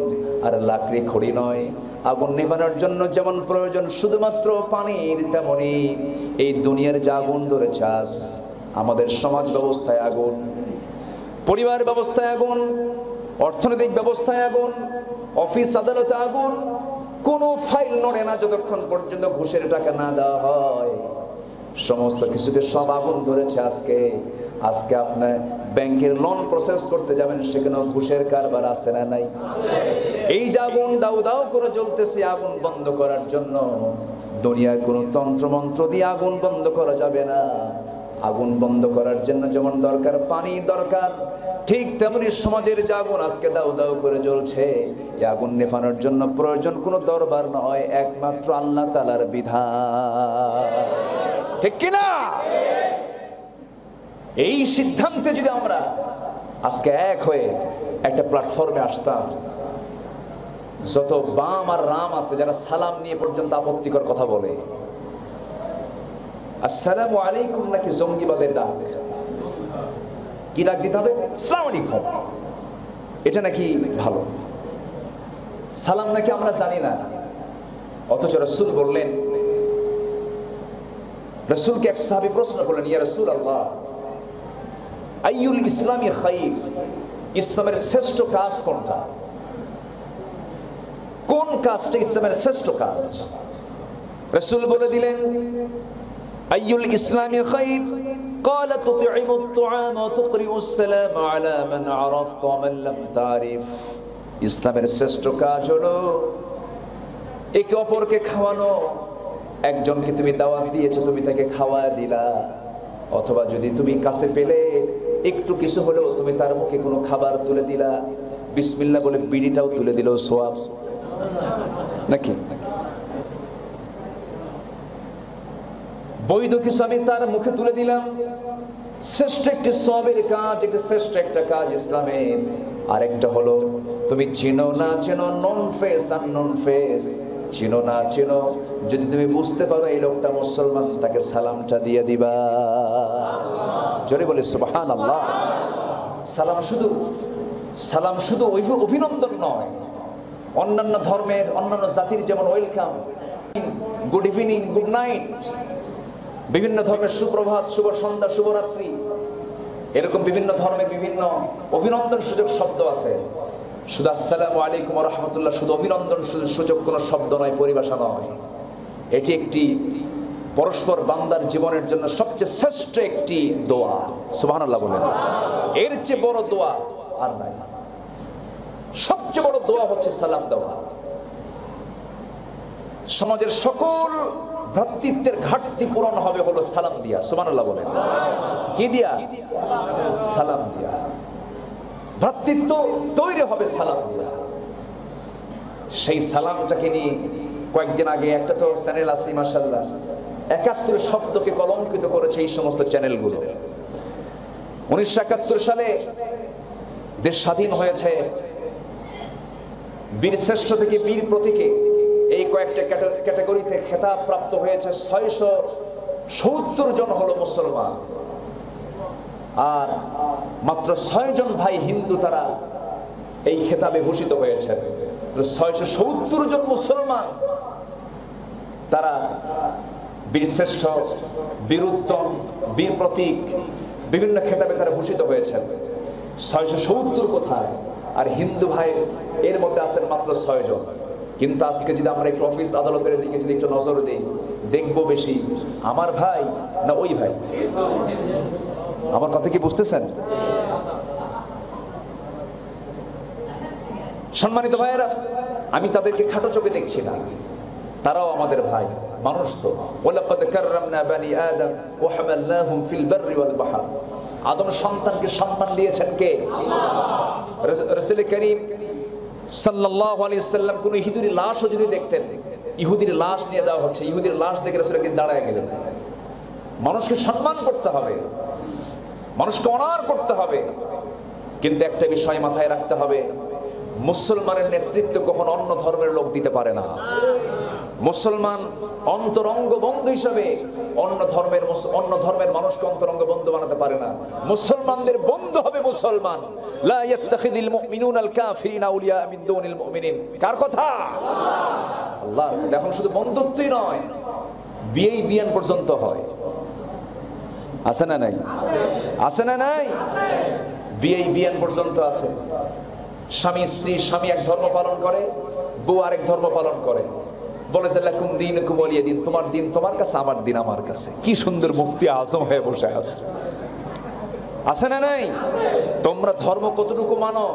আর লাকড়ি খড়ি নয়। আগুন নেভানোর জন্য যেমন প্রয়োজন শুধুমাত্র পানির, তেমনি এই দুনিয়ার যে আগুন ধরেছে আজ, আমাদের সমাজ ব্যবস্থায় আগুন, পরিবার ব্যবস্থায় আগুন, অর্থনৈতিক ব্যবস্থায় আগুন, অফিস আদালতে আগুন। কোনো ফাইল নড়ে না যতক্ষণ পর্যন্ত ঘুষের টাকা না দেওয়া হয়। সমস্ত কিছুতে সব আগুন ধরেছে আজকে। আজকে আপনার ব্যাংকের লোন প্রসেস করতে যাবেন, সেখানেও ঘুষের কারবার আছে না নাই? এই যে আগুন দাউ দাউ করে জ্বলতেছে, আগুন বন্ধ করার জন্য দুনিয়ার কোনো তন্ত্রমন্ত্র দিয়ে আগুন বন্ধ করা যাবে না। আগুন বন্ধ করার জন্য যেমন দরকার পানির দরকার, ঠিক তেমনি সমাজের যে আগুন আজকে দাউ দাউ করে জ্বলছে, এই আগুন নেভানোর জন্য প্রয়োজন কোনো দরবার নয়, একমাত্র আল্লাহ তাআলার বিধান। ঠিক কিনা? এই সিদ্ধান্তে যদি আমরা আজকে এক হয়ে একটা প্ল্যাটফর্মে আসতাম, যত বাম আর রাম আছে যারা সালাম নিয়ে পর্যন্ত আপত্তিকর কথা বলে, আসসালামু আলাইকুম নাকি জঙ্গিবাদের ডাক, কি ডাক দিতে হবে? আসসালামু আলাইকুম, এটা নাকি ভালো। সালাম নাকি আমরা জানি না, অথচ রাসূল বললেন, রাসূলকে এক সাহাবী প্রশ্ন করলেন, ইয়া রাসূলুল্লাহ আইয়ুল ইসলামি খায়র, ইসলামের শ্রেষ্ঠ কাজ কোনটা? কোন কাজটা ইসলামের শ্রেষ্ঠ কাজ? রাসূল বলে দিলেন, আইয়ুল ইসলামি খায়র قال تطعم الطعام وتقرئ السلام على من عرفت ومن لم تعرف। ইসলামের শ্রেষ্ঠ কাজ হলো একে অপরকে খাওয়ানো। একজনকে তুমি দাওয়াত দিয়েছো, তুমি তাকে খাওয়া দিলা, অথবা যদি তুমি কাছে পেলে একটু কিছু হলেও তুমি তার মুখে কোনো খাবার তুলে দিলা, বিসমিল্লাহ বলে বিড়িটাও তুলে দিল, সওয়াব নাকি? বৈধ কিছু আমি তার মুখে তুলে দিলাম, শ্রেষ্ঠ একটি সওয়াবের কাজ, একটি শ্রেষ্ঠ একটা কাজ ইসলামের। আরেকটা হলো তুমি চিনো না চিনো, নন ফেস আর নন ফেস, চিনো না চিনো, যদি তুমি বুঝতে পারো এই লোকটা মুসলমান, তাকে সালামটা দিয়ে দিবা। জোরে বলে সুবহানাল্লাহ। সালাম শুধু অভিনন্দন নয়, অন্যান্য ধর্মের অন্যান্য জাতির যেমন welcome, good evening, good night, বিভিন্ন ধর্মের সুপ্রভাত, শুভ সন্ধ্যা, শুভরাত্রি, এরকম বিভিন্ন ধর্মের বিভিন্ন অভিনন্দন সূচক শব্দ আছে। শুধু আসসালামু আলাইকুম ওয়া রাহমাতুল্লাহ শুধু অভিনন্দন সূচক কোনো শব্দ নয়, পরিভাষা নয়। এটি একটি পরস্পর বান্দার জীবনের জন্য সবচেয়ে শ্রেষ্ঠ একটি দোয়া। সুবহানাল্লাহ বলেন। এর চেয়ে বড় দোয়া আর নাই। সবচেয়ে বড় দোয়া হচ্ছে সালাম দেওয়া। সমাজের সকল ভ্রাতৃত্বের ঘাটতি পূরণ হবে হলো সালাম দিয়া। সুবহানাল্লাহ বলেন। কি দিয়া? সালাম দিয়া। ভ্রাতৃত্ব তৈরি হবে সালাম দিয়া। সেই সালামটাকে নিয়ে কয়েকদিন আগে একটা তো চ্যানেল আছে মাশাআল্লাহ, ৭১ শব্দকে কলঙ্কিত করেছে এই সমস্ত চ্যানেলগুলো। ১৯৭১ সালে দেশ স্বাধীন হয়েছে, বীর শ্রেষ্ঠ থেকে বীর প্রতীকে এই কয়েকটা ক্যাটাগরিতে খেতাব প্রাপ্ত হয়েছে ৬৭০ জন হলো মুসলমান, আর মাত্র ৬ জন ভাই হিন্দু তারা এই খেতাবে ভূষিত হয়েছে। ৬৭০ জন মুসলমান তারা বীর শ্রেষ্ঠ, বীর উত্তম, বীর প্রতীক বিভিন্ন খেতাবে তারা ভূষিত হয়েছে। ৬৭০ কোথায়? আর হিন্দু ভাই এর মধ্যে আছেন মাত্র ৬ জন। কিন্তু আজকে যদি আমরা একটু অফিস আদালতের দিকে যদি একটু নজর দিই, দেখবো বেশি আমার ভাই না ওই ভাই। আমার কথা কি বুঝতেছেন? সম্মানিত ভাইয়েরা, আমি তাদেরকে খাটো চোখে দেখছি না, তারাও আমাদের ভাই, মানুষ তো। ওয়ালাকাদ কাররামনা বানি আদম ওয়া হামালনাহুম ফিল বাররি ওয়াল বাহর। আদম সন্তানকে সম্মান দিয়েছেন কে? আল্লাহ। রাসূল করিম সাল্লাল্লাহু আলাইহি ওয়াসাল্লাম কোন ইহুদির লাশও যদি দেখতেন, ইহুদির লাশ নিয়ে যাওয়া হচ্ছে, ইহুদির লাশ দেখে রাসূল একদিন দাঁড়ায় গেলেন। মানুষকে সম্মান করতে হবে, মানুষকে অনার করতে হবে, কিন্তু একটা বিষয় মাথায় রাখতে হবে, মুসলমানের নেতৃত্ব কখনো অন্য ধর্মের লোক দিতে পারে না। মুসলমান অন্তরঙ্গ বন্ধু হিসাবে অন্য ধর্মের মানুষকে অন্তরঙ্গ বন্ধু বানাতে পারে না। মুসলমানদের বন্ধু হবে মুসলমান। লা ইয়াত্তাখিযুল মুমিনুনা আল কাফিরিনা আউলিয়া মিন দুনিল মুমিনিন। কার কথা? আল্লাহ। এখন শুধু বন্ধুত্বই নয়, বিয়ান পর্যন্ত হয়। আছে না নাই? আছে না নাই? বিয়ান পর্যন্ত আছে। স্বামী স্ত্রী, স্বামী এক ধর্ম পালন করে, বউ আরেক ধর্ম পালন করে, বলে যে লাকুম দীনুকুম ওয়ালিয়া দিন, তোমার দিন তোমার কাছে, আমার দিন আমার কাছে। কি সুন্দর মুফতি আজম হয়ে বসে আছে। আছে না নাই? তোমরা ধর্ম কতটুকু মানো?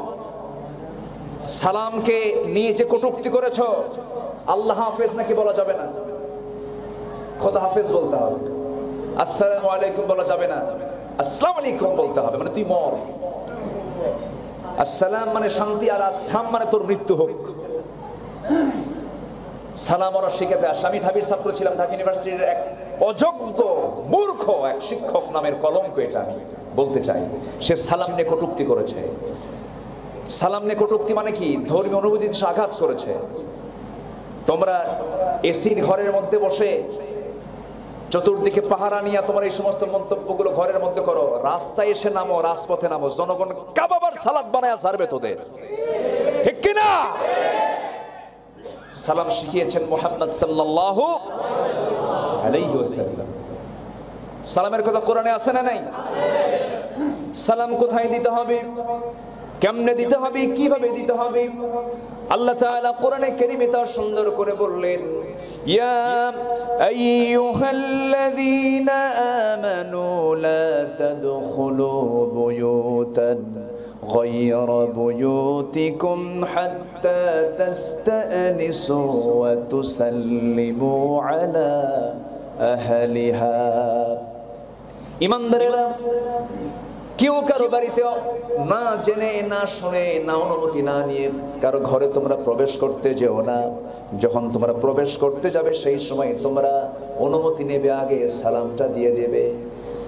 সালামকে নিয়ে যে কটূক্তি করেছ, আল্লাহ হাফেজ নাকি বলা যাবে না, খোদা হাফেজ বলতে হবে। আসসালামু আলাইকুম বলা যাবে না, আসসালামু আলাইকুম বলতে হবে, মানে তুই মর। আসসালাম মানে শান্তি, আর আসসাম মানে তোর মৃত্যু হোক। সালাম ওরা শিখাতে আসে। আমি ঢাবির ছাত্র ছিলাম, ঢাকা ইউনিভার্সিটির এক অযোগ্য মূর্খ এক শিক্ষক নামের কলঙ্ক, এটা আমি বলতে চাই। সে সালাম নিয়ে কটূক্তি করেছে। সালাম নিয়ে কটূক্তি মানে কি? ধর্মীয় অনুভূতিতে আঘাত করেছে। তোমরা এসির ঘরের মধ্যে বসে চতুর্দিকে পাহারা নিয়ে তোমার এই সমস্ত মন্তব্যগুলো ঘরের মধ্যে করো, রাস্তায় এসে নামো, রাজপথে নামো, জনগণ কাবাবার সালাদ বানায়া ছাড়বে তোদের, ঠিক কিনা? সালাম শিখিয়েছেন মুহাম্মদ সাল্লাল্লাহু আলাইহি ওয়াসাল্লাম। সালামের কথা কোরআনে আছে না নাই? সালাম কোথায় দিতে হবে, কেমনে দিতে হবে, কিভাবে দিতে হবে, আল্লাহ তাআলা কোরআনে কারীমে তা সুন্দর করে বললেন, ইয়া আইয়ুহাল্লাযীনা আমানু লা তাদখুলু বুয়ুতান গায়রা বুয়ুতিকুম হাত্তা তাস্তানিসু ওয়া তুসাল্লিমু আলা আহলিহা। ঈমানদারেরা, কেউ কারো বাড়িতে না জেনে, না শুনে, না অনুমতি না নিয়ে কারো ঘরে তোমরা প্রবেশ করতে যেও না। যখন তোমরা প্রবেশ করতে যাবে সেই সময় তোমরা অনুমতি নেবে, আগে সালামটা দিয়ে দেবে।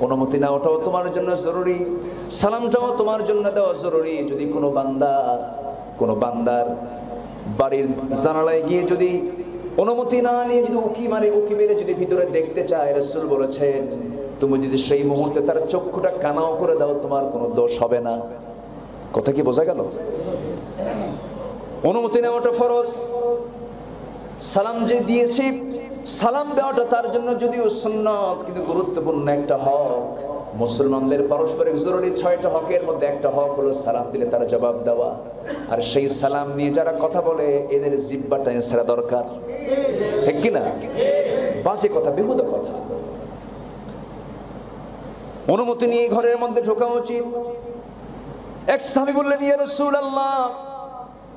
অনুমতি নেওয়াটাও তোমার জন্য জরুরি, সালামটাও তোমার জন্য দেওয়া জরুরি। যদি কোনো বান্দার বাড়ির জানালায় গিয়ে যদি অনুমতি না নিয়ে যদি উকি মেরে যদি ভিতরে দেখতে চায়, রাসূল বলেছেন তুমি যদি সেই মুহূর্তে তার চক্ষুটা কানাও করে দাও, তোমার কোনো দোষ হবে না। কথা কি বোঝা গেল? অনুমতি নেওয়াটা ফরজ। সালাম যে দিয়েছি, সালাম দেওয়াটা তার জন্য যদিও সুন্নত, কিন্তু গুরুত্বপূর্ণ একটা হক। মুসলমানদের পারস্পরিক জরুরি 6টা হকের মধ্যে একটা হক হলো সালাম দিলে তার জবাব দেওয়া। আর সেই সালাম নিয়ে যারা কথা বলে, এদের জিহ্বাটা ছেড়া দরকার, ঠিক কিনা? বাজে কথা, বেহুদা কথা। অনুমতি নিয়ে ঘরের মধ্যে ঢোকা উচিত। এক সাহাবী বললেন, ইয়া রাসূলুল্লাহ,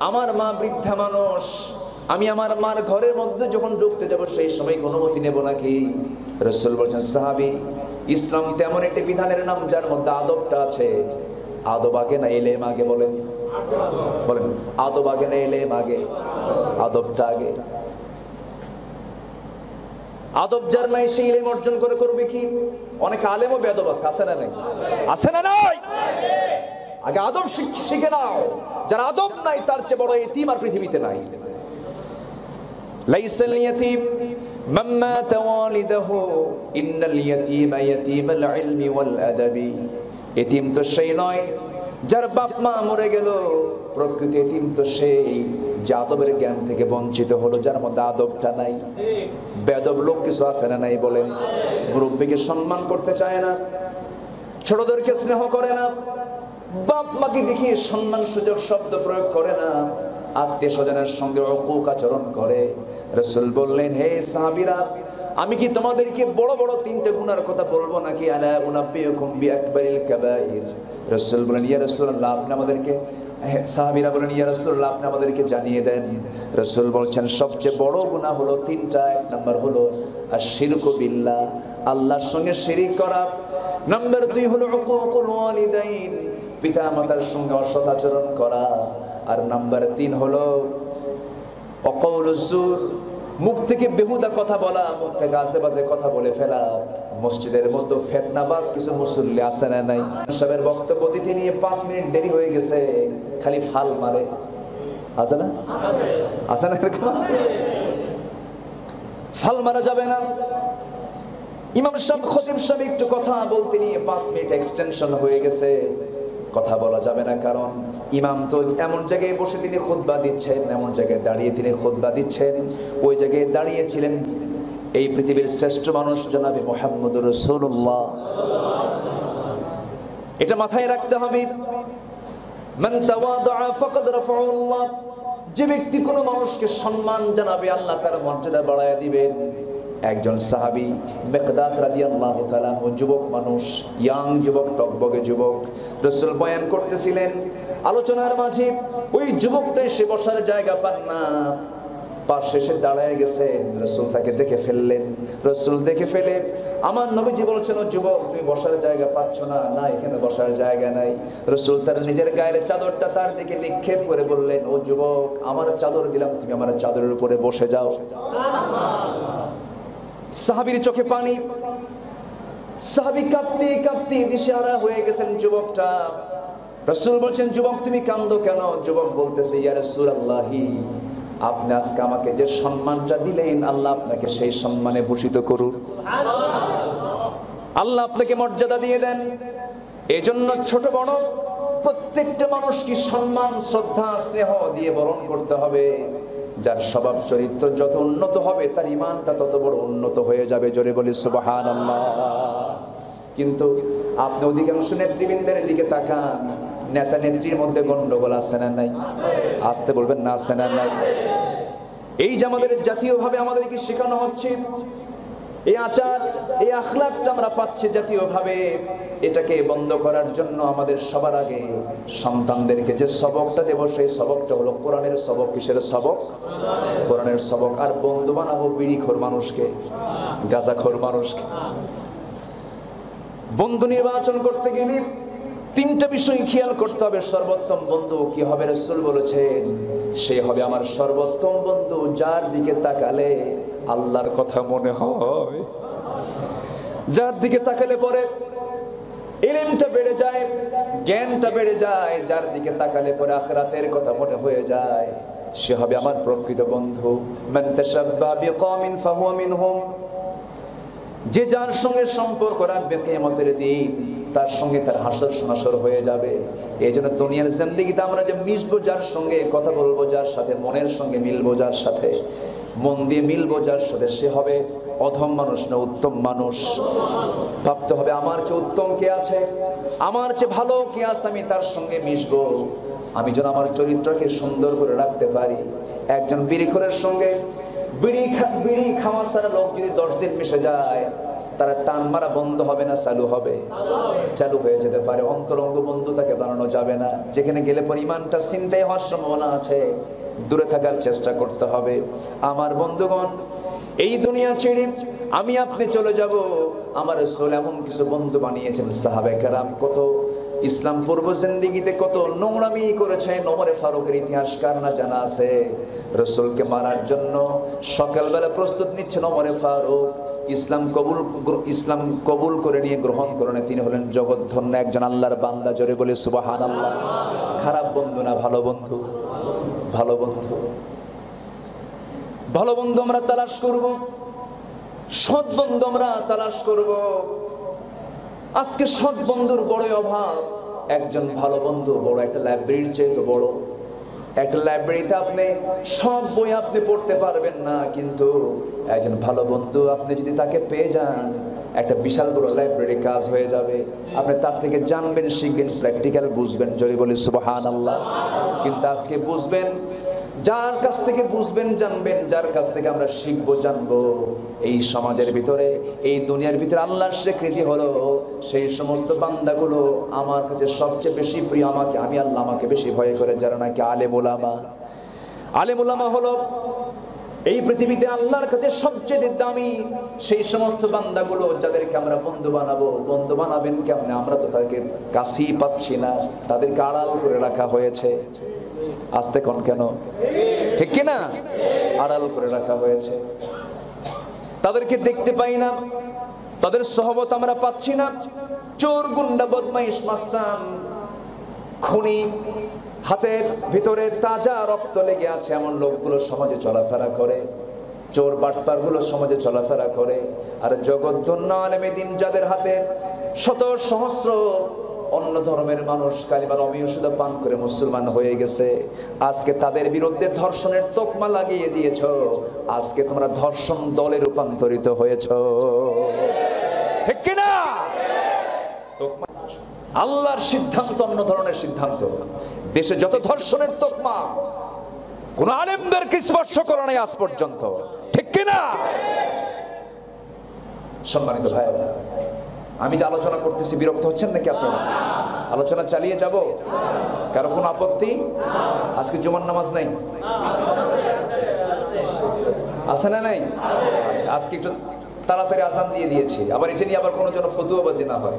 আমার মা বৃদ্ধা মানুষ, আমি আমার মার ঘরের মধ্যে যখন ঢুকতে যাব সেই সময় অনুমতি নেব নাকি? রাসূল বলেছেন, সাহাবী, ইসলাম তেমন একটি বিধানের নাম যার মধ্যে আদবটা আছে। আদব আগে না ইলম আগে? বলেন বলেন, আদব আগে না ইলম আগে? আদবটা আগে। আদব যার নাই সেই ইলম অর্জন করে করবে কি? অনেক আলেমও বেয়াদব আছে, আছে না নাই? আছে না নাই? আগে আদব শিখে নাও। যার আদব নাই তার চেয়ে বড় ইতিম আর পৃথিবীতে নাই। লাইসাল ইয়াতীম মান মাতা ওয়ালিদাহু ইন্নাল ইয়াতীমা ইয়াতীমুল ইলমি ওয়াল আদাবি। ইতিম তো সেই নয় যার বাপ মা মরে গেল, প্রকৃত ইতিম তো সেই যে আদবের জ্ঞান থেকে বঞ্চিত হলো, যার মধ্যে আদবটা নাই। বেয়াদব লোক কিছু আছে না নাই? বলেন। মুরব্বিকে সম্মান করতে চায় না, ছোটদেরকে স্নেহ করে না, বাপ মাকে দেখিয়ে সম্মান সূচক শব্দ প্রয়োগ করে না, আত্মীয় স্বজনের সঙ্গে উকুক আচরণ করে। রাসূল বললেন, হে সাহাবীরা, আমি কি তোমাদেরকে বড় বড় তিনটা গুনার কথা বলবো নাকি? আলা উনাব্বিউকুম বিআকবারিল কাবাইর। রাসূল বলেন, ইয়া রাসূলুল্লাহ, আপনি আমাদেরকে, সাহাবীরা বলেন, ইয়া রাসূলুল্লাহ, আপনি আমাদেরকে জানিয়ে দেন। রাসূল বলছেন, সবচেয়ে বড় গুনাহ হলো তিনটা। এক নাম্বার হলো আশরিকু বিল্লাহ, আল্লাহর সঙ্গে শিরিক করা। নাম্বার 2 হলো উকুকুল ওয়ালিদাইন, পিতা মাতার সঙ্গে অসৎ আচরণ করা। আর নাম্বার 3 হলো অকাউলুজ জুর, মুখ থেকে বেহুদা কথা বলা, মুখ থেকে আশেপাশে কথা বলে ফেলা। মসজিদের মধ্যে ফিতনাবাজ কিছু মুসল্লি আছে না নাই? সাহেবের বক্তব্য দিতে নিয়ে 5 মিনিট দেরি হয়ে গেছে, খালি ফাল মারে। আছে না? আছে না? ফাল মারা যাবে না। ইমাম সাহেব, খতিব সাহেব একটু কথা বলতে নিয়ে 5 মিনিট এক্সটেনশন হয়ে গেছে, কথা বলা যাবে না। কারণ ইমাম তো এমন জায়গায় বসে তিনি খুতবা দিচ্ছেন, এমন জায়গায় দাঁড়িয়ে তিনি খুতবা দিচ্ছেন। ওই জায়গায় দাঁড়িয়েছিলেন এই পৃথিবীর শ্রেষ্ঠ মানুষ জনাবে মুহাম্মদুর রাসূলুল্লাহ। এটা মাথায় রাখতে হবে। মান তাওয়াদা ফাকাদ রাফাআল্লাহ, যে ব্যক্তি কোনো মানুষকে সম্মান জানাবে আল্লাহ তার মর্যাদা বাড়ায় দিবেন। একজন সাহাবী মিকদাদ রাদিয়াল্লাহু তাআলা, যুবক মানুষ, ইয়াং যুবক, টকবগে যুবক, রাসূল বয়ান করতেছিলেন। আলোচনার মাঝে ওই যুবকটা এসে বসার জায়গা পান না, পাশে এসে দাঁড়ায় গেছে। রাসূল তাকে দেখে ফেললেন। রাসূল দেখে ফেলে আমার নবীজি বলছেন, ও যুবক, তুমি বসার জায়গা পাচ্ছ না? না, এখানে বসার জায়গা নাই। রাসূল তার নিজের গায়ের চাদরটা তার দিকে নিক্ষেপ করে বললেন, ও যুবক, আমার চাদর দিলাম, তুমি আমার চাদরের উপরে বসে যাও। সাহাবীর চোখে পানি, সাহাবী কাঁদতে কাঁদতে দিশেহারা হয়ে গেছেন যুবকটা। রাসূল বলছেন, যুবক, তুমি কাঁদো কেন? যুবক বলতেছে, ইয়া রাসূলুল্লাহ, আপনি আজকে আমাকে যে সম্মানটা দিলেন, আল্লাহ আপনাকে সেই সম্মানে ভূষিত করুন। আল্লাহ আপনাকে মর্যাদা দিয়ে দেন। এজন্য ছোট বড় প্রত্যেকটা মানুষকে সম্মান, শ্রদ্ধা, স্নেহ দিয়ে বরণ করতে হবে। যার স্বভাব চরিত্র যত উন্নত হবে তার ঈমানটা তত বড় উন্নত হয়ে যাবে। জোরে বলি সুবহানাল্লাহ। কিন্তু আপনি অধিকাংশ নেতৃবৃন্দের দিকে তাকান, নেতা নেত্রীর মধ্যে গন্ডগোল আছে না নাই? আসতে বলবেন না, আছে না নাই? এই যে আমাদের জাতীয়ভাবে আমাদেরকে শেখানো হচ্ছে, এই আচার, এই আখলাকটা আমরা পাচ্ছি জাতীয়ভাবে, এটাকে বন্ধ করার জন্য আমাদের সবার আগে সন্তানদেরকে যে সবকটা দেব, সেই সবকটা হলো কোরআনের সবক। কিসের সবক? কোরআনের সবক। আর বন্ধু বানাবো বিড়িখোর মানুষকে, গাঁজাখোর মানুষকে। বন্ধু নির্বাচন করতে গেলে 3টা বিষয় খেয়াল করতে হবে। সর্বোত্তম বন্ধু কি হবে? রাসূল বলেছেন, সে হবে আমার সর্বোত্তম বন্ধু যার দিকে তাকালে আল্লাহর কথা মনে হয়, যার দিকে তাকালে পরে ইলমটা বেড়ে যায়, জ্ঞানটা বেড়ে যায়, যার দিকে তাকালে পরে আখিরাতের কথা মনে হয়ে যায়, সে হবে আমার প্রকৃত বন্ধু। মান তাশাব্বাহা বিকওমিন ফাহুয়া মিনহুম, যে যার সঙ্গে সম্পর্ক রাখবে কিয়ামতের দিন তার সঙ্গে তার হাসর সমাসর হয়ে যাবে। এই জন্য দুনিয়ার জিন্দেগিতে আমরা যে মিশবো যার সঙ্গে, কথা বলবো যার সাথে, মনের সঙ্গে মিলবো যার সাথে, মন দিয়ে মিলবো যার সাথে, সে হবে অধম মানুষ না উত্তম মানুষ। ভাবতে হবে আমার চেয়ে উত্তম কে আছে, আমার চেয়ে ভালো কে আছে, আমি তার সঙ্গে মিশবো। আমি যেন আমার চরিত্রকে সুন্দর করে রাখতে পারি। একজন বিড়িখোরের সঙ্গে বিড়ি খাওয়া ছাড়া লোক যদি 10 দিন মিশে যায়, তারা টান মারা বন্ধ হবে না, চালু হবে? চালু হয়ে যেতে পারে। অন্তরঙ্গ বন্ধু তাকে বানানো যাবে না। যেখানে গেলে পরিমাণটা চিন্তাই হওয়ার সম্ভাবনা আছে, দূরে থাকার চেষ্টা করতে হবে। আমার বন্ধুগণ, এই দুনিয়া ছেড়ে আমি আপনি চলে যাব। আমার রাসূল এমন কিছু বন্ধু বানিয়েছেন, সাহাবায়ে কেরাম কত ইসলাম পূর্ব জিন্দেগিতে কত নোংরামি করেছেন। ওমরে ফারুকের ইতিহাস কার না জানা আছে? রাসূলকে মারার জন্য সকালবেলা প্রস্তুত নিচ্ছেন ওমরে ফারুক। ইসলাম কবুল করে নিয়ে গ্রহণ করেন। তিনি হলেন জগৎধন্য একজন আল্লাহর বান্দা। জোরে বলে সুবহানাল্লাহ। খারাপ বন্ধু না ভালো বন্ধু? ভালো বন্ধু। ভালো বন্ধু আমরা তালাশ করব, সৎ বন্ধু আমরা তালাশ করব। আজকে সৎ বন্ধুর বড় অভাব। একজন ভালো বন্ধু বড় একটা লাইব্রেরির চেয়ে বড়। একটা লাইব্রেরিতে আপনি সব বই আপনি পড়তে পারবেন না, কিন্তু একজন ভালো বন্ধু আপনি যদি তাকে পেয়ে যান, একটা বিশাল বড় লাইব্রেরি কাজ হয়ে যাবে। আপনি তার থেকে জানবেন, শিখবেন, প্র্যাকটিক্যাল বুঝবেন। জোরে বলি সুবহানাল্লাহ। কিন্তু আজকে বুঝবেন, যার কাছ থেকে বুঝবেন জানবেন, যার কাছ থেকে আমরা শিখবো জানবো, এই সমাজের ভিতরে, এই দুনিয়ার ভিতরে আল্লাহর স্বীকৃতি হলো সেই সমস্ত বান্দাগুলো আমার কাছে সবচেয়ে বেশি প্রিয়। আমি আল্লাহ আমাকে বেশি ভয় করে যারা নাকি আলেম ওলামা। আলেম ওলামা হলো এই পৃথিবীতে আল্লাহর কাছে সবচেয়ে দামি সেই সমস্ত বান্দাগুলো যাদেরকে আমরা বন্ধু বানাবো। বন্ধু বানাবেন কেমনে? আমরা তো তাদেরকে কাছেই পাচ্ছি না, তাদেরকে আড়াল করে রাখা হয়েছে। আসতে কোন কেন? ঠিক কিনা? আড়াল করে রাখা হয়েছে। তাদেরকে দেখতে পাই না, তাদের সহবত আমরা পাচ্ছি না। চোর, গুন্ডা, বদমাইশ, মাস্তান, খুনি, হাতের ভিতরে তাজা রক্ত লেগে আছে এমন লোকগুলো সমাজে চলাফেরা করে। চোর বাটপার গুলো সমাজে চলাফেরা করে। আর জগৎধন্য আলেমে দ্বীন যাদের হাতে শত সহস্র অন্য ধর্মের মানুষ কালিমার অমিয়সুদা পান করে মুসলমান হয়ে গেছে, আজকে তাদের বিরুদ্ধে ধর্ষণের তকমা লাগিয়ে দিয়েছ। আজকে তোমরা ধর্ষণ দলে রূপান্তরিত হয়েছ। ঠিক কিনা? আল্লাহর সিদ্ধান্ত অন্য ধরনের সিদ্ধান্ত। দেশে যত ধর্ষণের তকমা, কোন আলেমদেরকে স্পর্শ করে নাই আজ পর্যন্ত। ঠিক কিনা? সম্মানিত ভাইরা, আমি যে আলোচনা করতেছি বিরক্ত হচ্ছেন নাকি আপনারা? আলোচনা চালিয়ে যাব? কারো কোনো আপত্তি? আজকে জুমার নামাজ নাই? আছে না নাই? আচ্ছা, আজকে একটু তাড়াতাড়ি আজান দিয়ে দিয়েছি। আবার এটা নিয়ে আবার কোনো যেন ফতুয়াবাজি না হয়।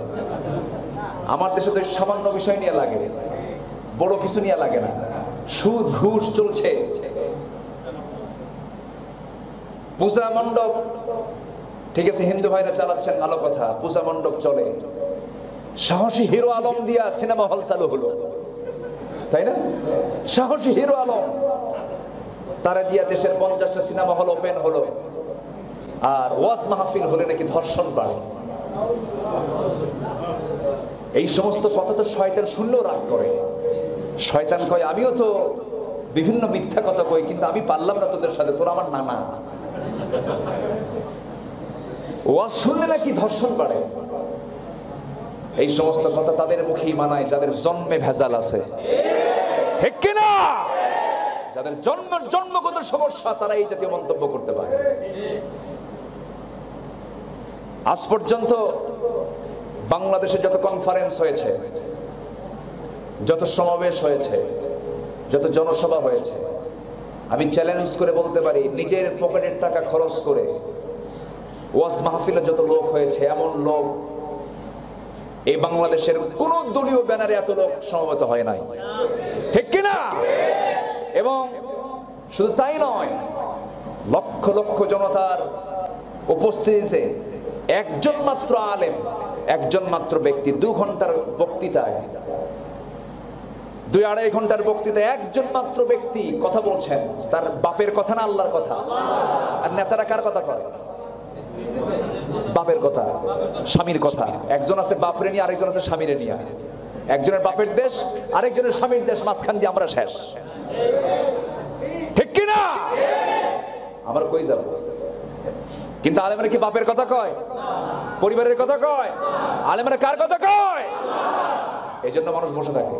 আমার দেশে তো সামান্য বিষয় নিয়ে লাগে, বড় কিছু নিয়ে লাগে না। সুদ ঘুষ চলছে। পূজা মণ্ডপ, ঠিক আছে, হিন্দু ভাইরা চালাচ্ছেন, ভালো কথা, পূজা মণ্ডপ চলে। সাহসী হিরো আলম দিয়া সিনেমা হল চালু হলো, তাই না? সাহসী হিরো আলম, তারা দিয়া দেশের 50টা সিনেমা হল ওপেন হলো। আর ওয়াজ মাহফিল হলে নাকি ধর্ষণ বাড়ে। এই সমস্ত কথা তো শয়তান শুনলেও রাগ করে। শয়তান কয়, আমিও তো বিভিন্ন মিথ্যা কথা কই, কিন্তু আমি পারলাম না তোদের সাথে, তোরা আমার নানা। ওয়াজ শুনলে নাকি ধর্ষণ বাড়ে। এই সমস্ত কথা তাদের মুখেই মানায় যাদের জন্মে ভেজাল আছে। ঠিক কিনা? যাদের জন্মগত সমস্যা, তারা এই জাতীয় মন্তব্য করতে পারে। আজ পর্যন্ত বাংলাদেশে যত কনফারেন্স হয়েছে, যত সমাবেশ হয়েছে, যত জনসভা হয়েছে, আমি চ্যালেঞ্জ করে বলতে পারি, নিজের পকেটের টাকা খরচ করে ওয়াজ মাহফিলে যত লোক হয়েছে, এমন লোক এই বাংলাদেশের কোন দলীয় ব্যানারে এত লোক সমবেত হয় নাই। ঠিক কিনা? এবং শুধু তাই নয়, লক্ষ লক্ষ জনতার উপস্থিতিতে একজন মাত্র আলেম, একজন মাত্র ব্যক্তি 2 ঘন্টার বক্তৃতায়, 2-2.5 ঘন্টার বক্তৃতায় একজন মাত্র ব্যক্তি কথা বলছেন। তার বাপের কথা না আল্লাহর কথা। আর নেতারা কার কথা কয়? বাপের কথা, স্বামীর কথা। একজন আছে বাপরে নিয়ে, আরেকজন আছে স্বামীরে নিয়ে। একজনের বাপের দেশ, আরেকজনের স্বামীর দেশ, মাঝখান দিয়ে আমরা শেষ। ঠিক কিনা? আমরা কই যাব? কিন্তু আলেমরা কি বাপের কথা কয়? পরিবারের কথা কয়? আলেমরা কার কথা কয়? এই জন্য মানুষ বসে থাকে।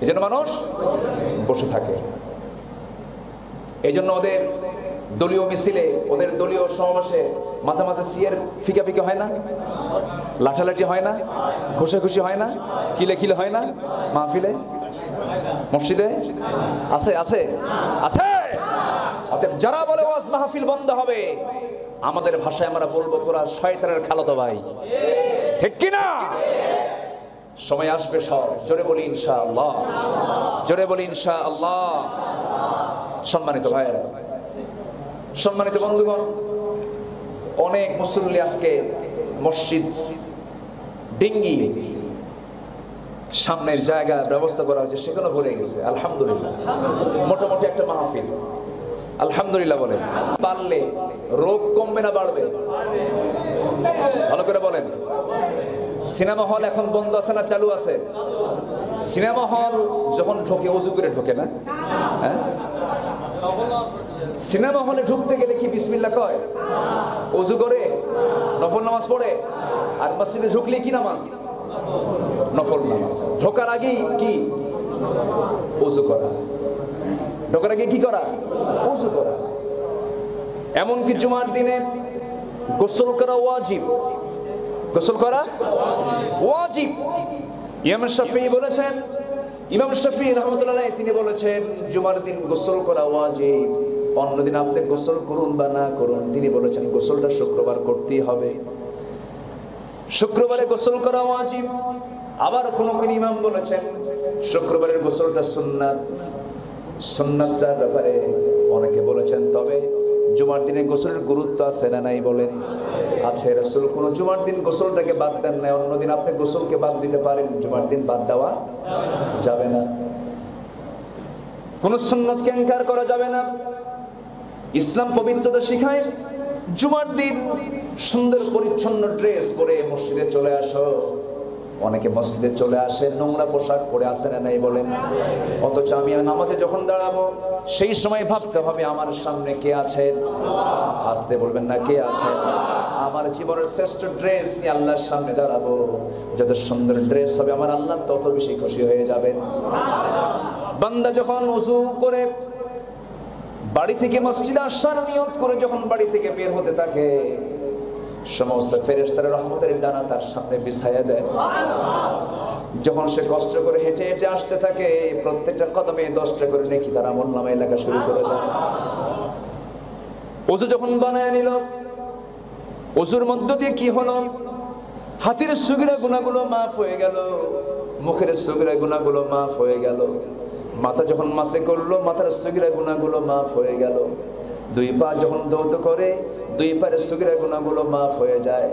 এই জন্য মানুষ বসে থাকে। এই জন্য ওদের দলীয় মিছিলে, ওদের দলীয় সমাবেশে মাঝে মাঝে সিয়ের ফিকা ফিকা হয় না, লাঠালাঠি হয় না, ঘুষাঘুষি হয় না, কিলে কিলে হয় না? মাহফিলে, মসজিদে আছে আছে আছে। অতএব যারা বলে ওয়াজ মাহফিল বন্ধ হবে, আমাদের ভাষায় আমরা বলবো তোরা শয়তানের খালাতো ভাই, ঠিক কি না? সময় আসবে সব, জোরে বলি ইনশাআল্লাহ, জোরে বলি ইনশাআল্লাহ। সম্মানিত ভাইয়েরা, সম্মানিত বন্ধুগণ, অনেক মুসল্লি আজকে মসজিদ ডিঙ্গি সামনের জায়গা ব্যবস্থা করা হয়েছে, সেখানে ভরে গেছে। আলহামদুলিল্লাহ, মোটামুটি একটা মাহফিল, আলহামদুলিল্লাহ বলেন। পারলে রোগ কমবে না বাড়বে? ভালো করে বলেন। সিনেমা হল এখন বন্ধ আছে না চালু আছে? সিনেমা হল যখন ঢোকে ওযু করে ঢোকে না? হ্যাঁ, সিনেমা হলে ঢুকতে গেলে কি বিসমিল্লাহ কয়? ওযু করে নফল নামাজ পড়ে। আর মসজিদে ঢুকলে কি নামাজ? নফল নামাজ। ঢোকার আগে কি? ওযু করা। ঢোকার আগে কি করা? ওযু করা। এমনকি জুমার দিনে গোসল করা ওয়াজিব। গোসল করা ওয়াজিব। ইমাম শাফিঈ বলেছেন, ইমাম শাফিঈ রাহমাতুল্লাহ আলাইহি তিনি বলেছেন জুমার দিন গোসল করা ওয়াজিব। অন্যদিন আপনি গোসল করুন বা না করুন, তিনি বলেছেন গোসলটা শুক্রবার করতেই হবে, শুক্রবারে গোসল করা ওয়াজিব। আবার কোন কোন ইমাম বলেছেন শুক্রবারের গোসলটা সুন্নাত। সুন্নাতটার ব্যাপারে অনেকে বলেছেন তবে জুমার দিনে গোসলের গুরুত্ব আছে না নাই বলেন? আছে। রাসূল কোন জুমার দিন গোসলটাকে বাদ দেন না, অন্যদিন আপনি গোসলকে বাদ দিতে পারেন, জুমার দিন বাদ দেওয়া যাবে না। কোন সুন্নাতকে ইনকার করা যাবে না। ইসলাম পবিত্রতা শিখায়। জুমার দিন সুন্দর পরিচ্ছন্ন ড্রেস পরে মসজিদে চলে আসো। অনেকে মসজিদে চলে আসে নোংরা পোশাক পরে, আসে না নাই বলেন? অথচ আমি নামাজে যখন দাঁড়াবো সেই সময় ভাবতে হবে আমার সামনে কে আছেন। আসতে বলবেন না, কে আছেন? আমার জীবনের শ্রেষ্ঠ ড্রেস নিয়ে আল্লাহর সামনে দাঁড়াবো। যত সুন্দর ড্রেস হবে আমার আল্লাহ তত বেশি খুশি হয়ে যাবেন। বান্দা যখন ওযু করে বাড়ি থেকে মসজিদে আসার নিয়ত করে যখন বাড়ি থেকে বের হতে থাকে, সমস্ত ফেরেশতারা রহমতের ডানা তার সামনে বিছায়া দেয়। যখন সে কষ্ট করে হেঁটে হেঁটে আসতে থাকে, প্রত্যেকটা কদমে 10টা করে নেকি তার আমলনামায় লেখা শুরু করে দেয়। ওযু যখন বানায় নিল, ওযুর মধ্য দিয়ে কি হলো? হাতের সগীরা গুনাহগুলো মাফ হয়ে গেল, মুখের সগীরা গুনাহগুলো মাফ হয়ে গেল, মাথা যখন মাসে করলো মাথার সগীরা গুনাহগুলো মাফ হয়ে গেল, দুই পা যখন দৌত করে দুই পায়ের সগীরা গুনাহগুলো মাফ হয়ে যায়।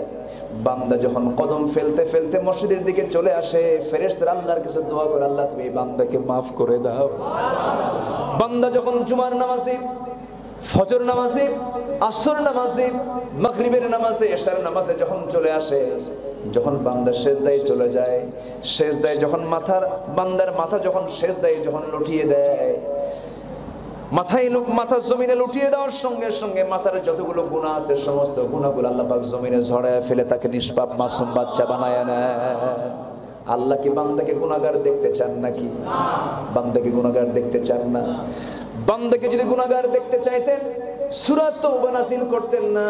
বান্দা যখন কদম ফেলতে ফেলতে মসজিদের দিকে চলে আসে, ফেরেশতারা আল্লাহর কাছে দোয়া করে, আল্লাহ তুমি এই বান্দাকে মাফ করে দাও। বান্দা যখন জুমার নামাজে, ফজর নামাজে, আসর নামাজে, মাগরিবের নামাজে, ইশার নামাজে যখন চলে আসে, যখন বান্দা সেজদায় চলে যায়, সেজদায় যখন বান্দার মাথা যখন সেজদায় যখন লুটিয়ে দেয়, মাথা জমিনে লুটিয়ে দেওয়ার সঙ্গে সঙ্গে মাথার যতগুলো গুনাহ আছে সমস্ত গুনাহগুলো আল্লাহ পাক জমিনে ঝরায় ফেলে তাকে নিষ্পাপ মাসুম বাচ্চা বানায় নেয়। আল্লাহ কি বান্দাকে গুনাহগার দেখতে চান নাকি? বান্দাকে গুনাহগার দেখতে চান না। বান্দাকে যদি গুনাহগার দেখতে চাইতেন সূরা তাওবা নাযিল করতেন না,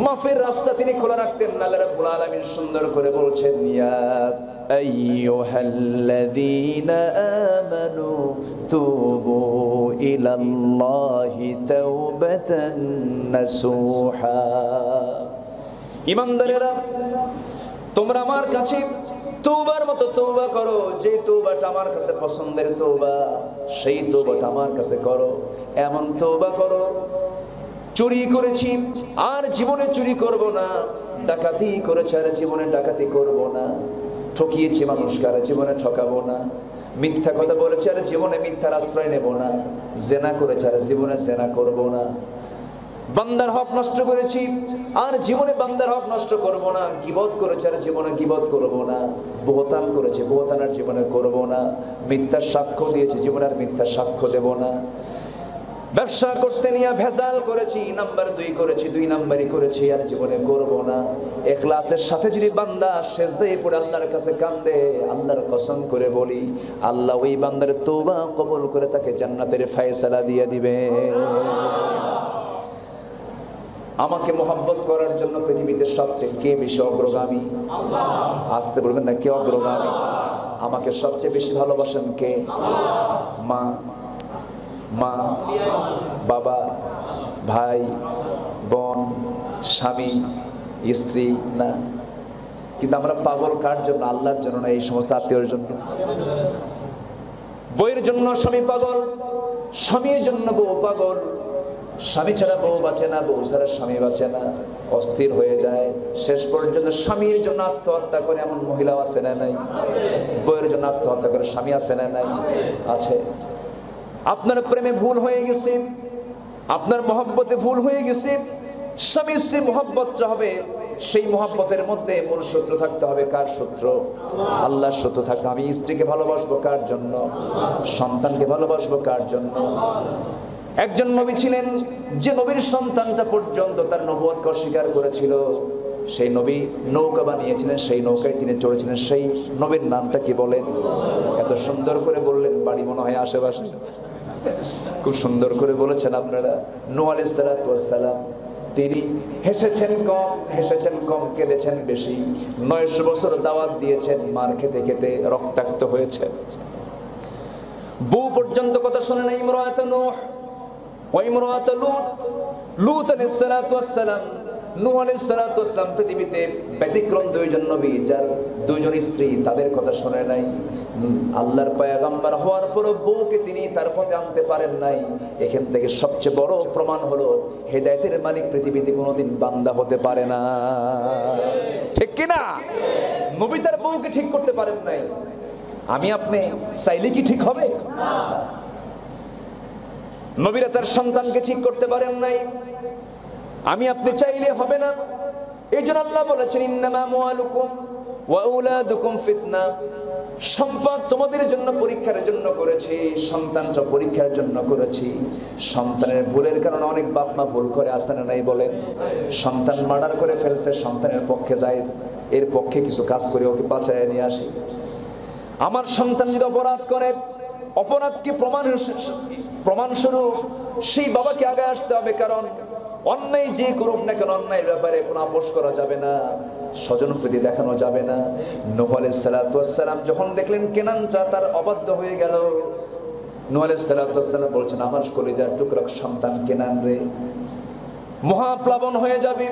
মাফের রাস্তা তিনি খোলা রাখতেন না। আল্লাহ রাব্বুল আলামিন সুন্দর করে বলছেন, ইয়া আইয়ুহাল্লাযীনা আমানু তুবু ইলাল্লাহি তাওবাতান নাসুহা। ঈমানদারেরা, তোমরা আমার কাছে তওবার মতো তওবা করো, যে তওবাটা আমার কাছে পছন্দের তওবা, সেই তওবাটা আমার কাছে করো। এমন তওবা করো, চুরি করেছি আর জীবনে চুরি করব না, ডাকাতি করেছি আর জীবনে ডাকাতি করব না, ঠকিয়েছি মানুষকে আর জীবনে ঠকাবো না, মিথ্যা কথা বলেছি আর জীবনে মিথ্যার আশ্রয় নেব না, জেনা করেছি আর জীবনে জেনা করব না, বান্দার হক নষ্ট করেছি আর জীবনে বান্দার হক নষ্ট করব না, গীবত করেছি আর জীবনে গীবত করব না, বহতান করেছি বহতান আর জীবনে করব না, মিথ্যা সাক্ষ্য দিয়েছি জীবনে আর মিথ্যা সাক্ষ্য দেব না, বান্দার হক নষ্ট করেছি আর জীবনে বান্দার হক নষ্ট করব না, গীবত করেছি আর জীবনে গীবত করব না, বহতান করেছি বহতান আর জীবনে করব না, মিথ্যা সাক্ষ্য দিয়েছি জীবনে আর মিথ্যা সাক্ষ্য দেব না। ব্যবসা করতে নিয়ে ভেজাল করেছি, নাম্বার 2 করেছি, 2 নাম্বারই করেছি, আর জীবনে করব না। ইখলাসের সাথে যদি বান্দা সিজদায় পড়ে আল্লাহর কাছে কান্দে, আল্লাহর কসম করে বলি, আল্লাহ ওই বান্দার তওবা কবুল করে তাকে জান্নাতের ফয়সালা দিয়ে দিবে। আমাকে মহব্বত করার জন্য পৃথিবীতে সবচেয়ে কে বেশি অগ্রগামী? আল্লাহ। আসতে বলবেন না, কে অগ্রগামী? আমাকে সবচেয়ে বেশি ভালোবাসেন কে? মা, মা, বাবা, ভাই, বোন, স্বামী, স্ত্রী না? কিন্তু আমরা পাগল কার জন্য? আল্লাহর জন্য না, এই সমস্ত আত্মীয়র জন্য। বইয়ের জন্য স্বামী পাগল, স্বামীর জন্য বউ পাগল। স্বামী ছাড়া বউ বাঁচে না, বউ ছাড়া স্বামী বাঁচে না, অস্থির হয়ে যায়। শেষ পর্যন্ত স্বামীর জন্য আত্মহত্যা করে এমন মহিলাও আছে না নাই? বইয়ের জন্য আত্মহত্যা করে স্বামী আছে না নাই? আছে। আপনার প্রেমে ভুল হয়ে গেছে, আপনার মহব্বতে ভুল হয়ে গেছে। স্বামী স্ত্রী মহব্বতটা হবে, সেই মহব্বতের মধ্যে মূল শত্রু থাকতে হবে। কার শত্রু? আল্লাহর শত্রু থাকতে। আমি স্ত্রীকে ভালোবাসবো কার জন্য? সন্তানকে ভালোবাসবো কার জন্য? একজন নবী ছিলেন, যে নবীর সন্তানটা পর্যন্ত তার নবুয়তকে অস্বীকার করেছিল, সেই নবী নৌকা বানিয়েছিলেন, সেই নৌকায় তিনি চড়েছিলেন। সেই নবীর নামটা কি বলেন? এত সুন্দর করে বললেন, বাড়ি মনে হয় আশেপাশে। খুব সুন্দর করে বলেছেন আপনারা। নূহ আলাইহিস সালাতু ওয়াস সালাম, তিনি হেসেছেন কম, কেঁদেছেন বেশি। 900 বছর দাওয়াত দিয়েছেন, মার খেতে খেতে রক্তাক্ত হয়েছে। বউ পর্যন্ত কথা শুনে না। ইমরাআত নূহ ওয়া ইমরাআত লূত আলাইহিস সালাতু ওয়াস সালাম, নূহ আলাইহিস সালাতু ওয়াস সালাম পৃথিবীতে ব্যতিক্রম 2 জন নবী, যার 2 জন স্ত্রী, তাদের কথা শুনে নাই। আল্লাহর পয়গম্বর হওয়ার পরও বউকে তিনি তার পথে আনতে পারেন নাই। এখান থেকে সবচেয়ে বড় প্রমাণ হলো, হেদায়েতের মালিক পৃথিবীতে কোনোদিন বান্দা হতে পারে না। ঠিক কি না? নবী তার বউকে ঠিক করতে পারেন নাই। আমি আপনি চাইলে কি ঠিক হবে? নবীরা তার সন্তানকে ঠিক করতে পারেন নাই, আমি আপনি চাইলে হবে না। এই জন্য আল্লাহ বলেছেন, ইন্নামা আমওয়ালুকুম ওয়া আওলাদুকুম ফিতনা। সম্পদ তোমাদের জন্য পরীক্ষার জন্য করেছি, সন্তানটা পরীক্ষার জন্য করেছি। সন্তানের ভুলের কারণে অনেক বাপ মা ভুল করে, আসে না নাই বলেন? সন্তান মার্ডার করে ফেলছে, সন্তানের পক্ষে যায়, এর পক্ষে কিছু কাজ করে ওকে বাঁচায় নিয়ে আসি। আমার সন্তান যদি অপরাধ করে, অপরাধকে প্রমাণস্বরূপ সেই বাবাকে আগে আসতে হবে। কারণ অন্যায় যে করুক না কেন, অন্যায়ের ব্যাপারে কোনো আপোষ করা যাবে না, স্বজনপ্রীতি দেখানো যাবে না। নূহ আলাইহিস সালাতু ওয়াস সালাম যখন দেখলেন কেনানটা তার অবাধ্য হয়ে গেল, নূহ আলাইহিস সালাতু ওয়াস সালাম বলছেন, আমার কলিজার টুকরা সন্তান কেনান রে, মহাপ্লাবন হয়ে যাবে,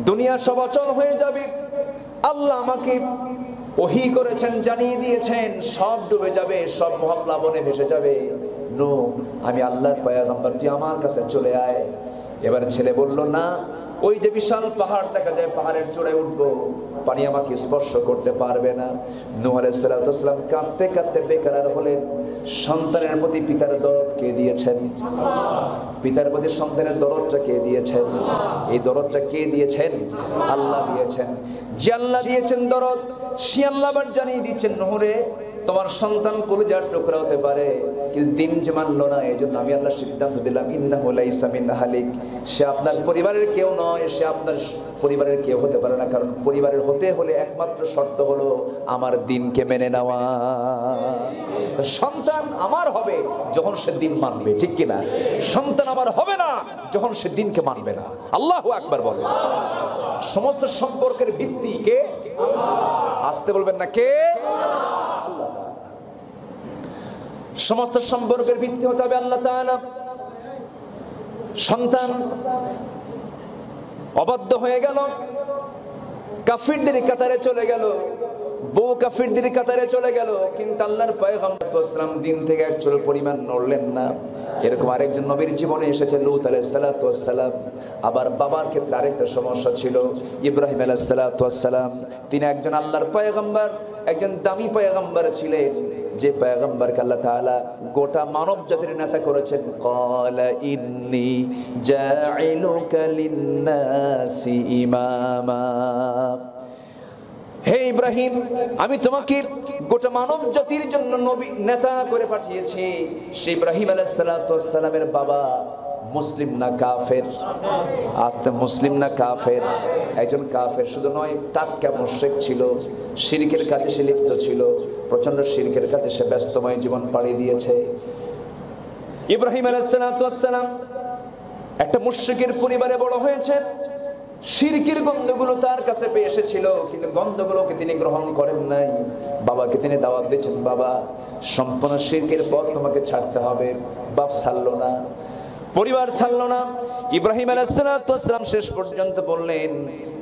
দুনিয়া সব অচল হয়ে যাবে। আল্লাহ আমাকে ওহী করেছেন, জানিয়ে দিয়েছেন, সব ডুবে যাবে, সব মহাপ্লাবনে ভেসে যাবে। নূহ, আমি আল্লাহর পয়গম্বর, তুই আমার কাছে চলে আয়। এবার ছেলে বলল, না, ওই যে বিশাল পাহাড় দেখা যায়, পাহাড়ের চূড়ায় উঠবো, পানি আমাকে স্পর্শ করতে পারবে না। নূহ আলাইহিস সালাতু ওয়াস সালাম কাঁদতে কাঁদতে বেকরার হলেন। সন্তানের প্রতি পিতার দরদ কে দিয়েছেন? পিতার প্রতি সন্তানের দরদটা কে দিয়েছেন? এই দরদটা কে দিয়েছেন? আল্লাহ দিয়েছেন। যে আল্লাহ দিয়েছেন দরদ, সে আল্লাহ আবার জানিয়ে দিচ্ছেন, নূহ রে, তোমার সন্তান কলিজার টুকরা হতে পারে, কিন্তু দিন যে মানলো না, এই জন্য আমি আল্লাহ সিদ্ধান্ত দিলাম, ইন্নাহু লাইসা মিন আহলিক, সে আপনার পরিবারের কেউ নয়, সে আপনার পরিবারের কেউ হতে পারে না। কারণ পরিবারের হতে হলে একমাত্র শর্ত হলো আমার দিনকে মেনে নেওয়া। সন্তান আমার হবে যখন সে দিন মানবে, ঠিক কিনা? সন্তান আমার হবে না যখন সে দিনকে মানবে না। আল্লাহু আকবার বলে। সমস্ত সম্পর্কের ভিত্তি কে? আসতে বলবেন না, কে? আল্লাহ। সমস্ত সম্পর্কের ভিত্তি হতে হবে আল্লাহ তাআলা। সন্তান অবাধ্য হয়ে গেল, কাফিরদের কাতারে চলে গেল, বউ কাফিরদের কাতারে চলে গেল, কিন্তু আল্লাহর পয়গম্বর সাল্লাল্লাহু আলাইহি দিন থেকে এক চুল পরিমাণ নড়লেন না। এরকম আরেকজন নবীর জীবনে এসেছে, লূত আলাইহিস সালাতু ওয়াস সালাম। আবার বাবার ক্ষেত্রে আরেকটা সমস্যা ছিল, ইব্রাহিম আলাইহিস সালাতু ওয়াস সালাম। তিনি একজন আল্লাহর পয়গম্বর, একজন দামি পয়গম্বর ছিলেন, যে পয়গম্বরকে আল্লাহ তাআলা গোটা মানব জাতির নেতা করেছেন। ক্বালা ইন্নী জাইলুকা লিন-নাসি ইমামা। হে ইব্রাহিম, আমি তোমাকে গোটা মানব জাতির জন্য নবী নেতা করে পাঠিয়েছি। সে ইব্রাহিম আলাইহিস সালাতু ওয়াস সালামের বাবা মুসলিম না কাফের? আস্তে মুসলিম না কাফের? একজন কাফের শুধু নয়, টাটকা মুশরিক ছিল, শিরকের কাজে সে লিপ্ত ছিল, প্রচন্ড শিরকের কাজে সে ব্যস্তময় জীবন পাড়ি দিয়েছে। ইব্রাহিম আলাইহিস সালাতু ওয়াস সালাম একটা মুশরিকের পরিবারে বড় হয়েছেন। শিরকের গন্ধগুলো তার কাছে পেয়ে এসেছিল, কিন্তু গন্ধগুলোকে তিনি গ্রহণ করেন নাই। বাবাকে তিনি দাওয়াত দিয়েছেন, বাবা সম্পূর্ণ শিরকের পথ তোমাকে ছাড়তে হবে। বাপ ছাড়লো না, পরিবার ছাড়লো না। ইব্রাহিম আলাইহিস সালাতু ওয়াস সালাম শেষ পর্যন্ত বললেন,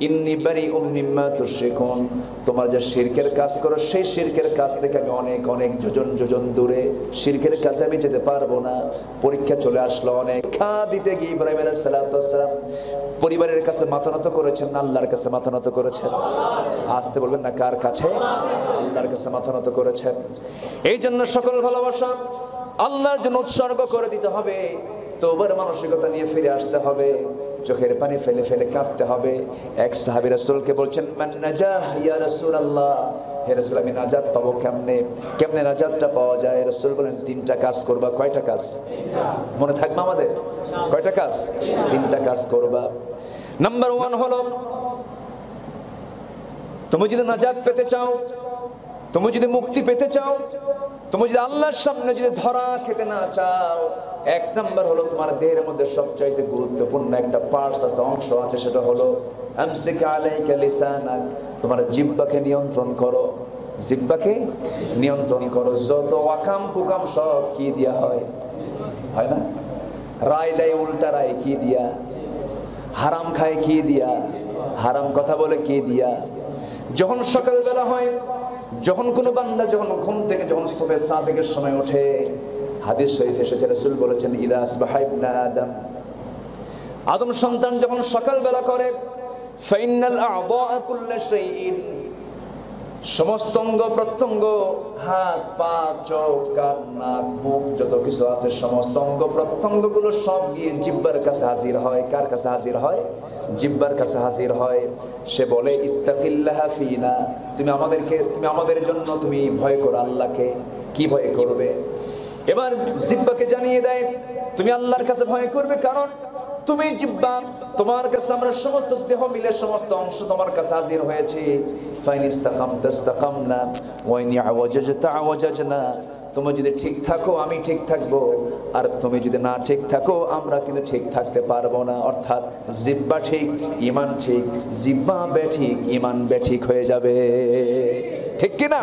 ইন্নী বারিউম মিম্মা তুশরিকুন, তোমরা যে শিরকের কাজ করো সেই শিরকের কাজ থেকে আমি অনেক অনেক যোজন যোজন দূরে, শিরকের কাছে আমি যেতে পারবো না। পরীক্ষা চলে আসলো অনেক। খা দিতে গিয়ে ইব্রাহিম আলাইহিস সালাতু ওয়াস সালাম পরিবারের কাছে মাথা নত করেছেন না আল্লাহর কাছে মাথা নত করেছেন? আসতে বলবেন না, কার কাছে? আল্লাহর কাছে মাথা নত করেছেন। এই জন্য সকল ভালোবাসা আল্লাহর জন্য উৎসর্গ করে দিতে হবে। তওবার মানসিকতা নিয়ে ফিরে আসতে হবে, চোখের পানি ফেলে ফেলে কাঁদতে হবে। এক সাহাবী রাসূলকে বলছেন, মান নাজাহ ইয়া রাসূলুল্লাহ, হে রাসূল আমি নাজাত পাবো কেমনে? কেমনে নাজাতটা পাওয়া যায়? রাসূল বলেন, তিনটা কাজ করবা। কয়টা কাজ? মনে থাকবে আমাদের? কয়টা কাজ? তিনটা কাজ করবা। নাম্বার 1 হলো, তুমি যদি নাজাত পেতে চাও, তুমি যদি মুক্তি পেতে চাও, তুমি যদি আল্লাহর সামনে যদি ধরা খেতে না চাও, 1 নাম্বার হলো তোমার দেহের মধ্যে সবচাইতে গুরুত্বপূর্ণ একটা পার্টস আছে, অংশ আছে, সেটা হলো আমসিক আলাইকা লিসানাক, তোমার জিহ্বাকে নিয়ন্ত্রণ করো। জিহ্বাকে নিয়ন্ত্রণ করো। যত ওয়াকাম কুকাম সব কি দিয়া হয়? হয় না? রায় দেয় উল্টা রায় কি দিয়া? হারাম খায় কি দিয়া? হারাম কথা বলে কি দিয়া? যখন সকালবেলা হয়, যখন কোনো বান্দা যখন ঘুম থেকে যখন সুবহে সাদিকের সময় ওঠে, হাদিস শরীফ এসেছে, রাসূল বলেছেন, ইদা আসবাহা ইবনু আদম, আদম সন্তান যখন সকালবেলা করে, ফাইনাল আ'দা কুল্লা শাইইন, সমস্ত অঙ্গ প্রত্যঙ্গ, হাত পা চোখ কান নাক মুখ যত কিছু আছে সমস্ত অঙ্গ প্রত্যঙ্গগুলো সব গিয়ে জিহ্বার কাছে হাজির হয়। কার কাছে হাজির হয়? জিহ্বার কাছে হাজির হয়। সে বলে, ইত্তাকিল্লাহা ফিনা, তুমি আমাদের জন্য তুমি ভয় করো আল্লাহকে। কি ভয় করবে? এবার জিহ্বাকে জানিয়ে দেয়, তুমি আল্লাহর কাছে ভয় করবে, কারণ তুমি জিহ্বা, তোমার কাছে আমরা সমস্ত দেহ মিলে সমস্ত অংশ তোমার কাছে হাজির হয়েছে। ফাইন ইস্তাকামতা ইস্তাকামনা ওয়া ইন আওয়াজাজতা আওয়াজাজনা, তুমি যদি ঠিক থাকো আমি ঠিক থাকবো, আর তুমি যদি না ঠিক থাকো আমরা কিন্তু ঠিক থাকতে পারবো না। অর্থাৎ জিহ্বা ঠিক ঈমান ঠিক, জিহ্বা বেঠিক ঈমান বেঠিক হয়ে যাবে। ঠিক কি না?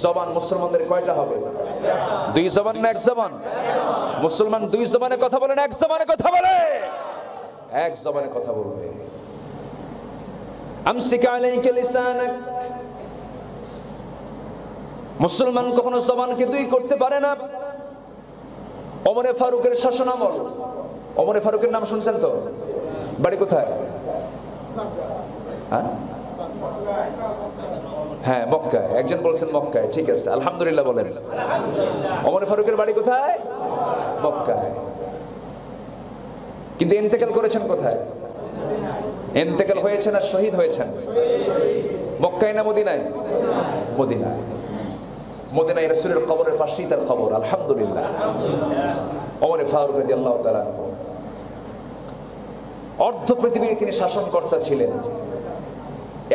জবান মুসলমানদের কয়টা হবে? 2 জবান না 1 জবান? মুসলমান 2 জবানে কথা বলে না 1 জবানে কথা বলে? 1 জবানে কথা বলবে। আমসিক আলাইকা লিসানাক, মুসলমান কখনো জবানকে 2 করতে পারে না। ওমরে ফারুকের শাসনামল, ওমরে ফারুকের নাম শুনছেন তো? বাড়ি কোথায়? হ্যাঁ, মক্কায়। একজন বলছেন মক্কায়, ঠিক আছে, আলহামদুলিল্লাহ বলেন। ওমর ফারুকের বাড়ি কোথায়? মক্কায়। কিন্তু ইন্তেকাল করেছেন কোথায়? ইন্তেকাল হয়েছেন আর শহীদ হয়েছেন মক্কায় না মদিনায়? মদিনায়। মদিনায় রাসূলের কবরের পাশেই তার কবর, আলহামদুলিল্লাহ। ওমর ফারুক রাদিয়াল্লাহু তাআলা অর্ধ পৃথিবীর তিনি শাসনকর্তা ছিলেন।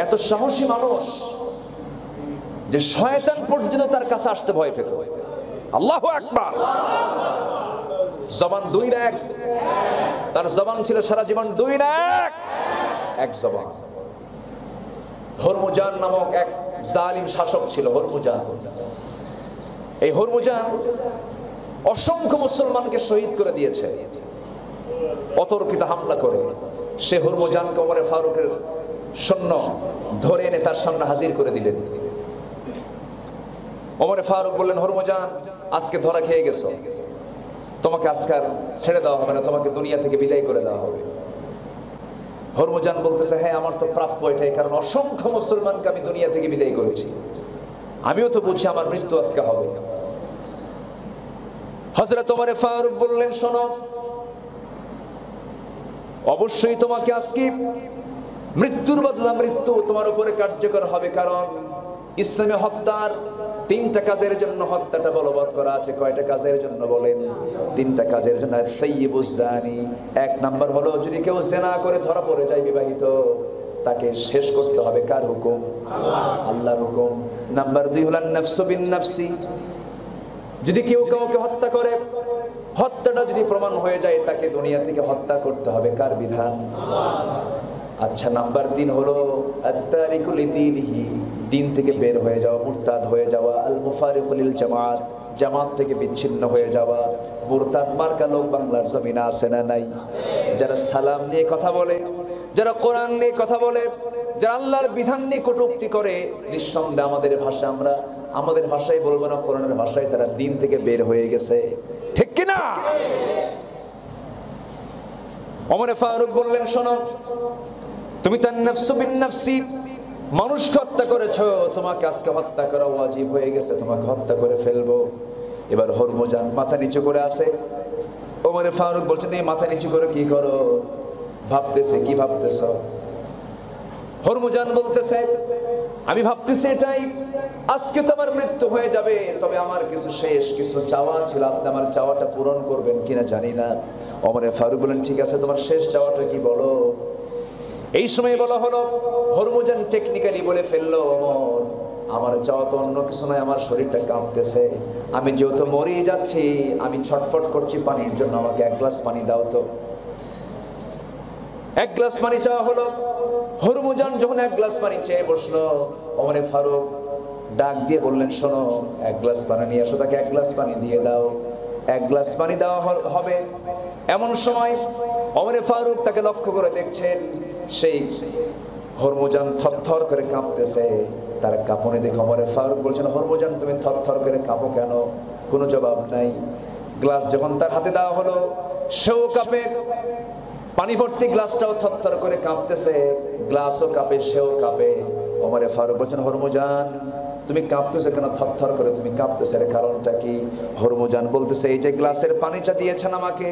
এত সাহসী মানুষ যে শয়তান পর্যন্ত তার কাছে আসতে ভয় পেত। আল্লাহু আকবার। জবান 2 না 1? তার জবান ছিল সারা জীবন 2 না 1? 1 জবান। হরমুজান নামক এক জালিম শাসক ছিল, হরমুজান। এই হরমুজান অসংখ্য মুসলমানকে শহীদ করে দিয়েছে অতর্কিত হামলা করে। সে হরমুজানকে ওমর ফারুকের সৈন্য ধরে এনে তার সামনে হাজির করে দিলেন। ওমর ফারুক বললেন, হরমুজান আজকে ধরা খেয়ে গেছো, তোমাকে আজকে ছেড়ে দেওয়া হবে না, তোমাকে দুনিয়া থেকে বিদায় করে দেওয়া হবে। হরমুজান বলতেছে, হ্যাঁ আমার তো প্রাপ্য এটাই, কারণ অসংখ্য মুসলমানকে আমি দুনিয়া থেকে বিদায় করেছি, আমিও তো বুঝি আমার মৃত্যু আজকে হবে। হযরত ওমর ফারুক বললেন, শোনো, অবশ্যই তোমাকে আজকে মৃত্যুর বদলা মৃত্যু তোমার উপরে কার্যকর হবে। কারণ ইসলামে হত্যার 3টা কাজের জন্য হত্যাটা বলবৎ করা আছে। কয়টা কাজের জন্য বলেন? 3টা কাজের জন্য। সাইয়্যিবুজ জানি, 1 নাম্বার হলো যদি কেউ জিনা করে ধরা পড়ে যায় বিবাহিত, তাকে শেষ করতে হবে। কার হুকুম? আল্লাহর হুকুম। নাম্বার 2 হলো নাফসু বিন নাফসি, যদি কেউ কাউকে হত্যা করে, হত্যাটা যদি প্রমাণ হয়ে যায়, তাকে দুনিয়া থেকে হত্যা করতে হবে। কার বিধান? আচ্ছা, নাম্বার 3 হলো আত-তারিকু লিদীনিহি, দিন থেকে বের হয়ে যাওয়া, মুরতাদ হয়ে যাওয়া। আল মুফারিকু লিল জামাত, জামাত থেকে বিচ্ছিন্ন হয়ে যাওয়া। মুরতাদ মার্কা লোক বাংলার জমিনে আছে না নাই? যারা সালাম নিয়ে কথা বলে, যারা কোরআন নিয়ে কথা বলে, যারা আল্লাহর বিধান নিয়ে কটূক্তি করে, নিঃসন্দেহে আমাদের ভাষা, আমরা আমাদের ভাষায় বলবো না, কোরআনের ভাষায় তারা দিন থেকে বের হয়ে গেছে। ঠিক কি না? ওমর ফারুক বললেন, শোনো, তুমি তো নাফসু বিন নাফসি, মানুষকে হত্যা করেছো, তোমাকে আজকে হত্যা করা ওয়াজিব হয়ে গেছে, তোমাকে হত্যা করে ফেলবো। এবার হরমুজান মাথা নিচু করে আসে। ওমর ফারুক বলছেন, তুমি মাথা নিচু করে কি করো? ভাবতেছে। কি ভাবতেছ? হরমুজান বলতেছে, আমি ভাবতেছি এটাই, আজকে তো আমার মৃত্যু হয়ে যাবে, তবে আমার কিছু শেষ কিছু চাওয়া ছিল, আপনি আমার চাওয়াটা পূরণ করবেন কিনা জানি না। ওমর ফারুক বলেন, ঠিক আছে, তোমার শেষ চাওয়াটা কি বলো। এই সময় বলা হলো, হরমুজান টেকনিক্যালি বলে ফেললো, ওমর, আমার চাওয়া তো অন্য কিছু নয়, আমার শরীরটা কাঁপতেছে, আমি যেহেতু মরেই যাচ্ছি, আমি ছটফট করছি পানির জন্য, আমাকে 1 গ্লাস পানি দাও তো। 1 গ্লাস পানি চাওয়া হলো। হরমুজান যখন 1 গ্লাস পানি চেয়ে বসলো, ওমর ফারুক ডাক দিয়ে বললেন, শোনো, 1 গ্লাস পানি নিয়ে আসো, তাকে 1 গ্লাস পানি দিয়ে দাও। 1 গ্লাস পানি দেওয়া হবে। এমন সময় ওমর ফারুক তাকে লক্ষ্য করে দেখছেন, সেই হরমুজান থরথর করে কাঁপতেছে। তার কাঁপনে দেখে ওমর ফারুক বলছেন, হরমুজান, তুমি থরথর করে কাঁপো কেন? কোনো জবাব নাই। গ্লাস যখন তার হাতে দেওয়া হলো, সেও কাঁপে, পানি ভর্তি গ্লাসটাও থরথর করে কাঁপতেছে, গ্লাসও কাঁপে, সেও কাঁপে। ওমর ফারুক বলছেন, হরমুজান, তুমি কাঁপতেছো কেন? থরথর করে তুমি কাঁপতেছো, এর কারণটা কি? হরমুজান বলতেছে, এই যে গ্লাসের পানিটা দিয়েছেন আমাকে,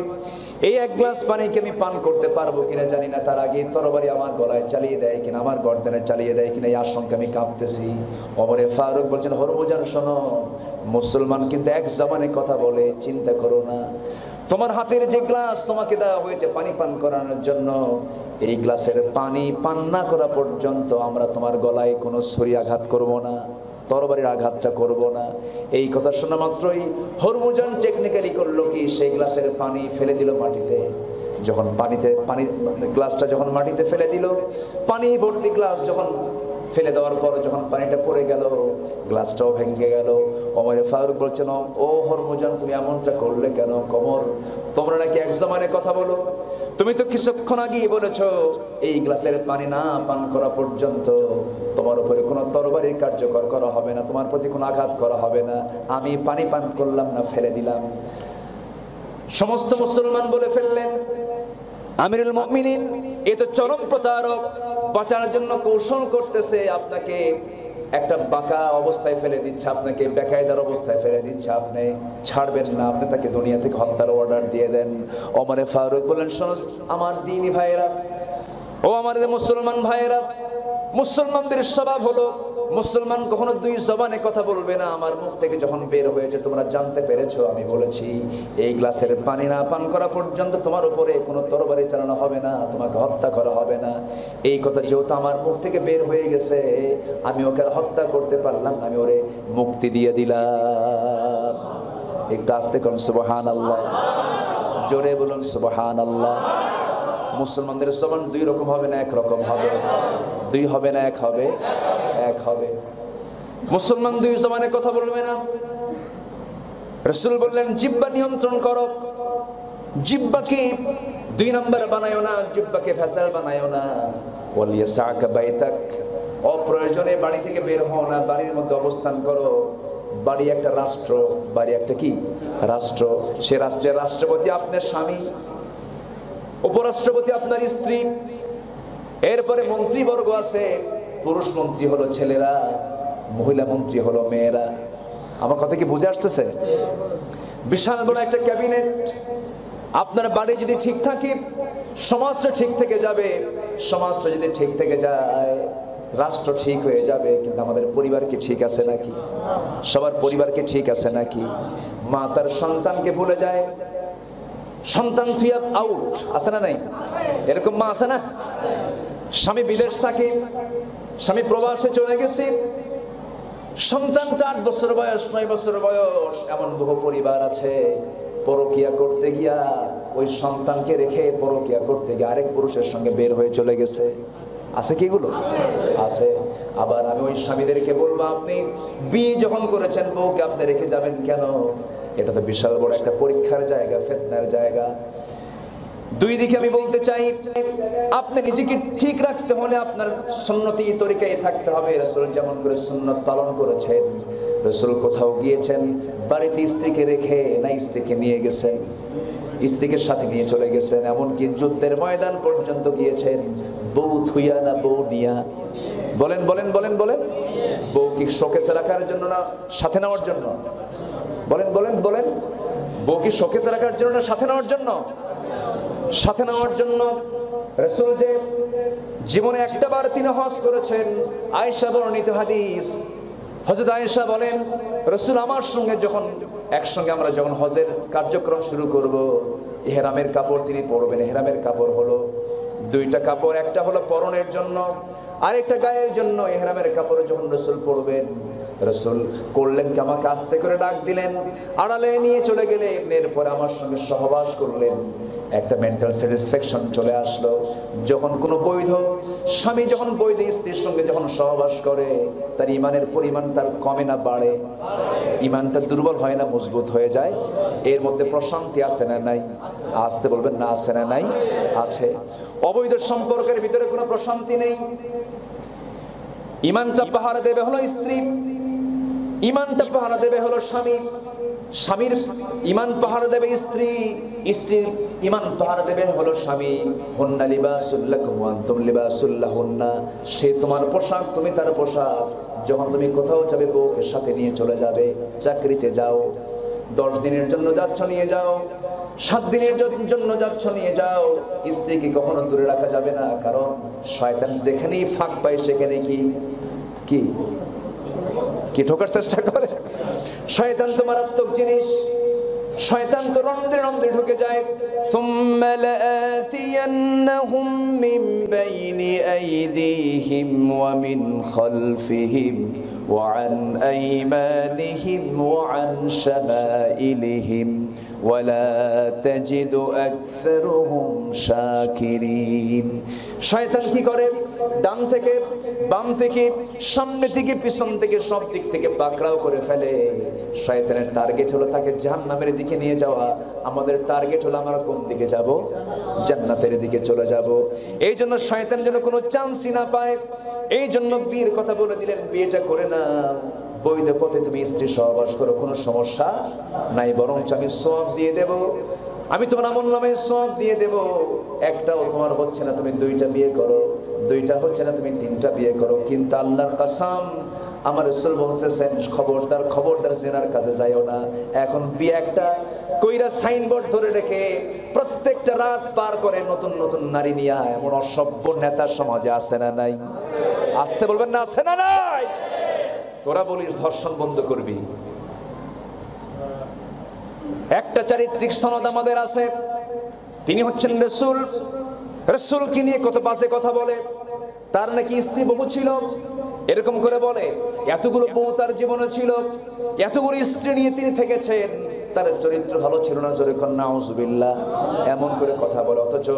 এই 1 গ্লাস পানিকে আমি পান করতে পারবো কিনা জানি না, তার আগে তরবারি আমার গলায় চালিয়ে দেয় কিনা, আমার গর্দনে চালিয়ে দেয় কিনা, এই আশঙ্কা আমি কাঁপতেছি। ওমর ফারুক বলছেন, হরমুজান, শোনো, মুসলমান কিন্তু এক জবানে কথা বলে, চিন্তা করো না। তোমার হাতের যে গ্লাস তোমাকে দেওয়া হয়েছে পানি পান করানোর জন্য, এই গ্লাসের পানি পান না করা পর্যন্ত আমরা তোমার গলায় কোনো ছুরি আঘাত করব না, তরবারির আঘাতটা করব না। এই কথা শোনা মাত্রই হরমুজান টেকনিক্যালি করলো কি, সেই গ্লাসের পানি ফেলে দিল মাটিতে। যখন গ্লাসটা যখন মাটিতে ফেলে দিল, পানি ভর্তি গ্লাস যখন ফেলে দেওয়ার পর যখন পানিটা পড়ে গেল, গ্লাসটাও ভেঙে গেল। ওমর ফারুক বলছেন, ও হরমুজান, তুমি এমনটা করলে কেন? কমর, তোমরা নাকি এক জমানে কথা বলো, তুমি তো কিছুক্ষণ আগেই বলেছো এই গ্লাসের পানি না পান করা পর্যন্ত তোমার উপরে কোনো তরবারির কার্যকর করা হবে না, তোমার প্রতি কোনো আঘাত করা হবে না। আমি পানি পান করলাম না, ফেলে দিলাম। সমস্ত মুসলমান বলে ফেললেন, আমিরুল মুমিনিন এ তো চরম প্রতারক, বাঁচার জন্য কৌশল করতেছে, আপনাকে একটা বাঁকা অবস্থায় ফেলে দিচ্ছে, আপনাকে বেকায়দার অবস্থায় ফেলে দিচ্ছে, আপনি ছাড়বেন না, আপনি তাকে দুনিয়া থেকে হত্যার অর্ডার দিয়ে দেন। ওমর ফারুক বললেন, শোনো আমার দ্বীনি ভাইয়েরা, ও আমার মুসলমান ভাইয়েরা, মুসলমানদের স্বভাব হলো মুসলমান কখনো 2 জবানে কথা বলবে না। আমার মুখ থেকে যখন বের হয়েছে তোমরা জানতে পেরেছো, আমি বলেছি এই গ্লাসের পানি না পান করা পর্যন্ত তোমার উপরে কোনো তরবারি চালানো হবে না, তোমাকে হত্যা করা হবে না। এই কথা যেহেতু আমার মুখ থেকে বের হয়ে গেছে, আমি ওকে হত্যা করতে পারলাম না, আমি ওরে মুক্তি দিয়ে দিলাম। একটু আস্তে করুন সুবহানাল্লাহ, জোরে বলুন সুবহানাল্লাহ। মুসলমানদের জবান 2 রকম হবে না 1 রকম হবে? 2 হবে না 1 হবে? 1 হবে। মুসলমান 2 জবানে কথা বলবে না। রাসূল বললেন, জিহ্বা নিয়ন্ত্রণ করো, জিহ্বাকে 2 নাম্বার বানায়ো না, জিহ্বাকে ফেসাল বানায়ো না। ওয়ালিয়াসাকা বাইতাক, অপ্রয়োজনে বাড়ি থেকে বের হও না, বাড়ির মধ্যে অবস্থান করো। বাড়ি একটা রাষ্ট্র, বাড়ি একটা কি রাষ্ট্র, সে রাষ্ট্রের রাষ্ট্রপতি আপনার স্বামী, উপরাষ্ট্রপতি আপনার স্ত্রী, এরপরে মন্ত্রীবর্গ আছে, পুরুষ মন্ত্রী হলো ছেলেরা, মহিলা মন্ত্রী হলো মেয়েরা। আমার কথা কি বুঝে আসতেছে? বিশাল বড় একটা ক্যাবিনেট, আপনার বাড়ি যদি ঠিক থাকে সমাজটা ঠিক থেকে যাবে, সমাজটা যদি ঠিক থেকে যায় রাষ্ট্র ঠিক হয়ে যাবে। কিন্তু আমাদের পরিবার কি ঠিক আছে নাকি? সবার পরিবারকে ঠিক আছে নাকি? মা তার সন্তানকে ভুলে যায়, সন্তান থুইয়া আউট, আছে না নাই? এরকম মা আছে না? স্বামী বিদেশ থাকে, স্বামী প্রবাসে চলে গেছে, সন্তানটা 8 বছর বয়স, 9 বছর বয়স, এমন বহু পরিবার আছে পরকিয়া করতে গিয়া ওই সন্তানকে রেখে পরকিয়া করতে গিয়ে আরেক পুরুষের সঙ্গে বের হয়ে চলে গেছে। আছে কি এগুলো? আছে। আবার আমি ওই স্বামীদেরকে বলবো, আপনি বিয়ে যখন করেছেন বউকে আপনি রেখে যাবেন কেন? এটা তো বিশাল বড় একটা পরীক্ষার জায়গা, ফিতনার জায়গা। দুই দিকে আমি বলতে চাই, আপনি নিজেকে ঠিক রাখতে হলে আপনার সুন্নতি তরিকায় থাকতে হবে। রাসূল যেমন করে সুন্নত পালন করেছেন, রাসূল কোথাও গিয়েছেন বাড়িতে স্ত্রীকে রেখে না, স্ত্রীকে নিয়ে গেছেন, স্ত্রীকে সাথে নিয়ে চলে গেছেন। এমনকি যুদ্ধের ময়দান পর্যন্ত গিয়েছেন বউ থুইয়া না বউ নিয়া? বলেন বলেন বলেন বলেন। বউ কি শোকেসে রাখার জন্য না সাথে নেওয়ার জন্য? বলেন বলেন বলেন। বউ কি শোকেসে রাখার জন্য না সাথে নেওয়ার জন্য? সাথে নেওয়ার জন্য। রাসূল যে জীবনে একটাবার তিনি হজ করেছেন, আয়েশা বর্ণিত হাদিস, হযরত আয়েশা বলেন রাসূল আমার সঙ্গে যখন একসঙ্গে আমরা যখন হজের কার্যক্রম শুরু করব, ইহরামের কাপড় তিনি পরবেন। ইহরামের কাপড় হলো দুইটা কাপড়, একটা হলো পরনের জন্য আরেকটা গায়ের জন্য। ইহরামের কাপড় যখন রাসূল পরবেন, রাসূল করলেন কি আমাকে আস্তে করে ডাক দিলেন, আড়ালে নিয়ে চলে গেলেন, এরপর আমার সঙ্গে সহবাস করলেন। একটা মেন্টাল স্যাটিসফ্যাকশন চলে আসলো। যখন কোনো বৈধ স্বামী যখন বৈধ স্ত্রীর সঙ্গে যখন সহবাস করে, তার ইমানের পরিমাণ তার কমে না বাড়ে? ইমানটা দুর্বল হয় না মজবুত হয়ে যায়? এর মধ্যে প্রশান্তি আছে না নাই? আসতে বলবেন না, আছে না নাই? আছে। অবৈধ সম্পর্কের ভিতরে কোনো প্রশান্তি নেই। ইমানটা পাহারা দেবে হলো স্ত্রী, ইমানটা পাহারা দেবে হলো স্বামী, স্বামীর ইমান পাহারা দেবে স্ত্রী, স্ত্রীর ইমান পাহারা দেবে হলো স্বামী। হুন্না লিবাসুল লাকুম ওয়া আনতুম লিবাসুল লাহুন্না। সে তোমার পোশাক, তুমি তার পোশাক। যখন তুমি কোথাও যাবে বউকে সাথে নিয়ে চলে যাবে। চাকরিতে যাও, 10 দিনের জন্য যাচ্ছ নিয়ে যাও, 7 দিনের জন্য যাচ্ছ নিয়ে যাও, স্ত্রীকে কখনো দূরে রাখা যাবে না। কারণ শয়তান যেখানেই ফাঁক পায় সেখানে কি কি কি ঠোকার চেষ্টা করে। শয়তান তো মারাত্মক জিনিস, শয়তান তো রন্ধ্রে রন্ধ্রে ঢুকে যায়। সুম্মা লাআতিয়ান্নাহুম মিন বাইনি আইদিহিম ওয়া মিন খালফিহিম ওয়া আন আইমানিহিম ওয়া আন শামাইলিহিম ওয়া লা তাজিদু আকসারুহুম শাকিরিন। শয়তান কি করে? ডান থেকে বাম থেকে সামনে থেকে পিছন থেকে সব দিক থেকে পাকড়াও করে ফেলে। শয়তানের টার্গেট হলো তাকে জাহান্নামের দিকে নিয়ে যাওয়া। আমাদের টার্গেট হলো আমরা কোন দিকে যাব? জান্নাতের দিকে চলে যাব। এই জন্য শয়তান যেন কোনো চান্সই না পায়, এই জন্য বিয়ের কথা বলে দিলেন, বিয়েটা করে না, বৈধ পথে তুমি স্ত্রী সহবাস করো, কোনো সমস্যা নাই, বরং আমি সওয়াব দিয়ে দেব, আমি তোমার আমলনামে সওয়াব দিয়ে দেব। একটাও তোমার হচ্ছে না, তুমি 2টা বিয়ে করো, 2টা হচ্ছে না, তুমি 3টা বিয়ে করো। কিন্তু আল্লাহর কসম, আমার রাসূল বলতেছেন খবরদার খবরদার জিনার কাছে যাইও না। এখন বিয়ে একটা কইরা সাইনবোর্ড ধরে রেখে প্রত্যেকটা রাত পার করে নতুন নতুন নারী নিয়ে এমন অসভ্য নেতা সমাজে আছে না নাই? আসতে বলবেন না, আছে না নাই? তোরা বলিস ধর্ষণ বন্ধ করবি, একটা চারিত্রিক সনদ আমাদের আছে, তিনি হচ্ছেন রাসূল। রাসূলকে নিয়ে কত বাজে কথা বলে, তার নাকি স্ত্রী বহু ছিল, এরকম করে বলে। এতগুলো বউ তার জীবনে ছিল, এতগুলো স্ত্রী নিয়ে তিনি থেকেছেন, তার চরিত্র ভালো ছিল না, জোরে কর নাউজুবিল্লাহ, এমন করে কথা বলে। অথচ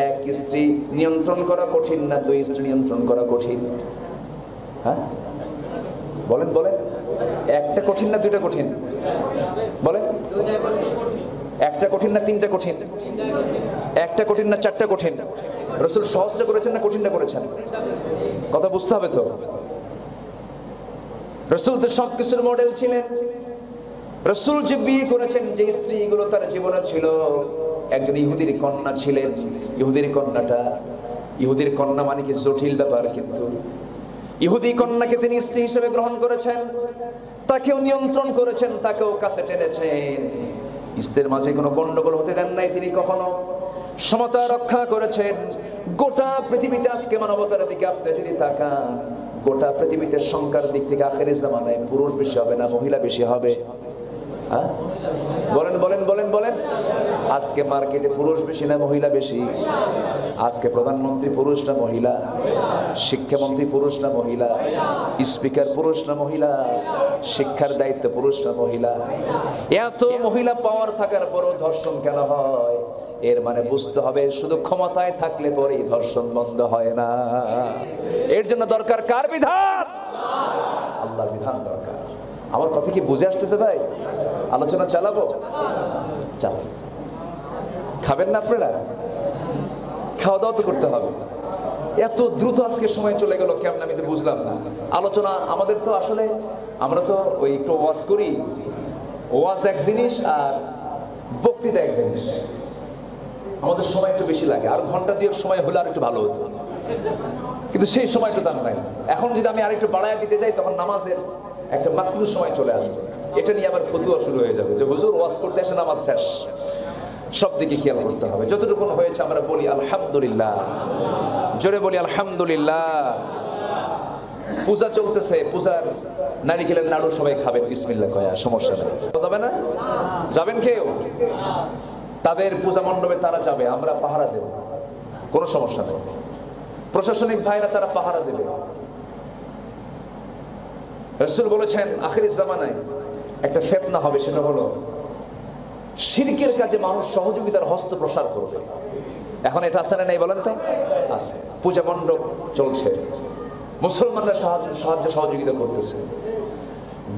এক স্ত্রী নিয়ন্ত্রণ করা কঠিন না 2 স্ত্রী নিয়ন্ত্রণ করা কঠিন? হ্যাঁ বলেন বলেন, একটা কঠিন না 2টা কঠিন? বলেন, একটা কঠিন না 3টা কঠিন? একটা কঠিন না 4টা কঠিন? রাসূল সহজটা করেছেন না কঠিনটা করেছেন? কথা বুঝতে হবে তো। রাসূল তো সবকিছুর মডেল ছিলেন। রাসূল যে বিয়ে করেছেন, যে স্ত্রীগুলো তার জীবনে ছিল, একজন ইহুদির কন্যা ছিলেন। ইহুদির কন্যাটা, ইহুদির কন্যা মানে কি জটিল ব্যাপার, কিন্তু ইহুদি কন্যাকে তিনি স্ত্রী হিসেবে গ্রহণ করেছেন, তাকেও নিয়ন্ত্রণ করেছেন, তাকেও কাছে টেনেছেন। স্ত্রীর মাঝে কোনো গন্ডগোল হতে দেন নাই তিনি, কখনো সমতা রক্ষা করেছেন। গোটা পৃথিবীতে আজকে মানবতার দিকে আপনি যদি তাকান, গোটা পৃথিবীতে সংখ্যার দিক থেকে আখেরের জামানায় পুরুষ বেশি হবে না মহিলা বেশি হবে? বলেন বলেন বলেন বলেন। আজকে মার্কেটে পুরুষ বেশি না মহিলা বেশি? আজকে প্রধানমন্ত্রী পুরুষ না মহিলা? শিক্ষামন্ত্রী পুরুষ না মহিলা? স্পিকার পুরুষ না মহিলা? শিক্ষার দায়িত্ব পুরুষ না মহিলা? এত মহিলা পাওয়ার থাকার পরও ধর্ষণ কেন হয়? এর মানে বুঝতে হবে শুধু ক্ষমতায় থাকলে পরেই ধর্ষণ বন্ধ হয় না। এর জন্য দরকার কার বিধান? আল্লাহর বিধান দরকার। আমার কথা কি বুঝে আসতেছে ভাই? আলোচনা চালাবো? চালাবো। খাবেন না আপনারা? খাওয়া দাওয়া তো করতে হবে। এত দ্রুত আজকে সময় চলে গেল কেমন আমি তো বুঝলাম না। আলোচনা আমাদের তো আসলে আমরা তো ওই একটু ওয়াজ করি, ওয়াজ এক জিনিস আর বক্তৃতা এক জিনিস। আমাদের সময় একটু বেশি লাগে, আর ঘন্টা দুয়েক সময় হলে আর একটু ভালো হতো, কিন্তু সেই সময়টা তার নাই। এখন যদি আমি আরেকটু বাড়ায় দিতে যাই তখন নামাজের একটা মাকরু সময় চলে আসবে। এটা নিয়ে আবার ফতুয়া শুরু হয়ে যাবে যে হুজুর ওয়াজ করতে এসে নামাজ শেষ। সব দিকে খেয়াল করতে হবে। যতটুকু হয়েছে আমরা বলি আলহামদুলিল্লাহ, জোরে বলি আলহামদুলিল্লাহ। পূজা চলতেছে, পূজার নারিকেলের নাড়ু সবাই খাবেন বিসমিল্লাহ কয়া, সমস্যা নেই। যাবে না? যাবেন কেউ? তাদের পূজা মণ্ডপে তারা যাবে, আমরা পাহারা দেব, কোনো সমস্যা নেই। প্রশাসনিক ভাইরা তারা পাহারা দেবে। রাসূল বলেছেন আখিরের জামানায় একটা ফিতনা হবে, সেটা হলো শিরকের কাজে মানুষ সহযোগিতার হস্ত প্রসার করবে। এখন এটা আছে না নাই বলেন তো? আছে। পূজা মণ্ডপ চলছে, মুসলমানরা সাহায্য সহযোগিতা করতেছে।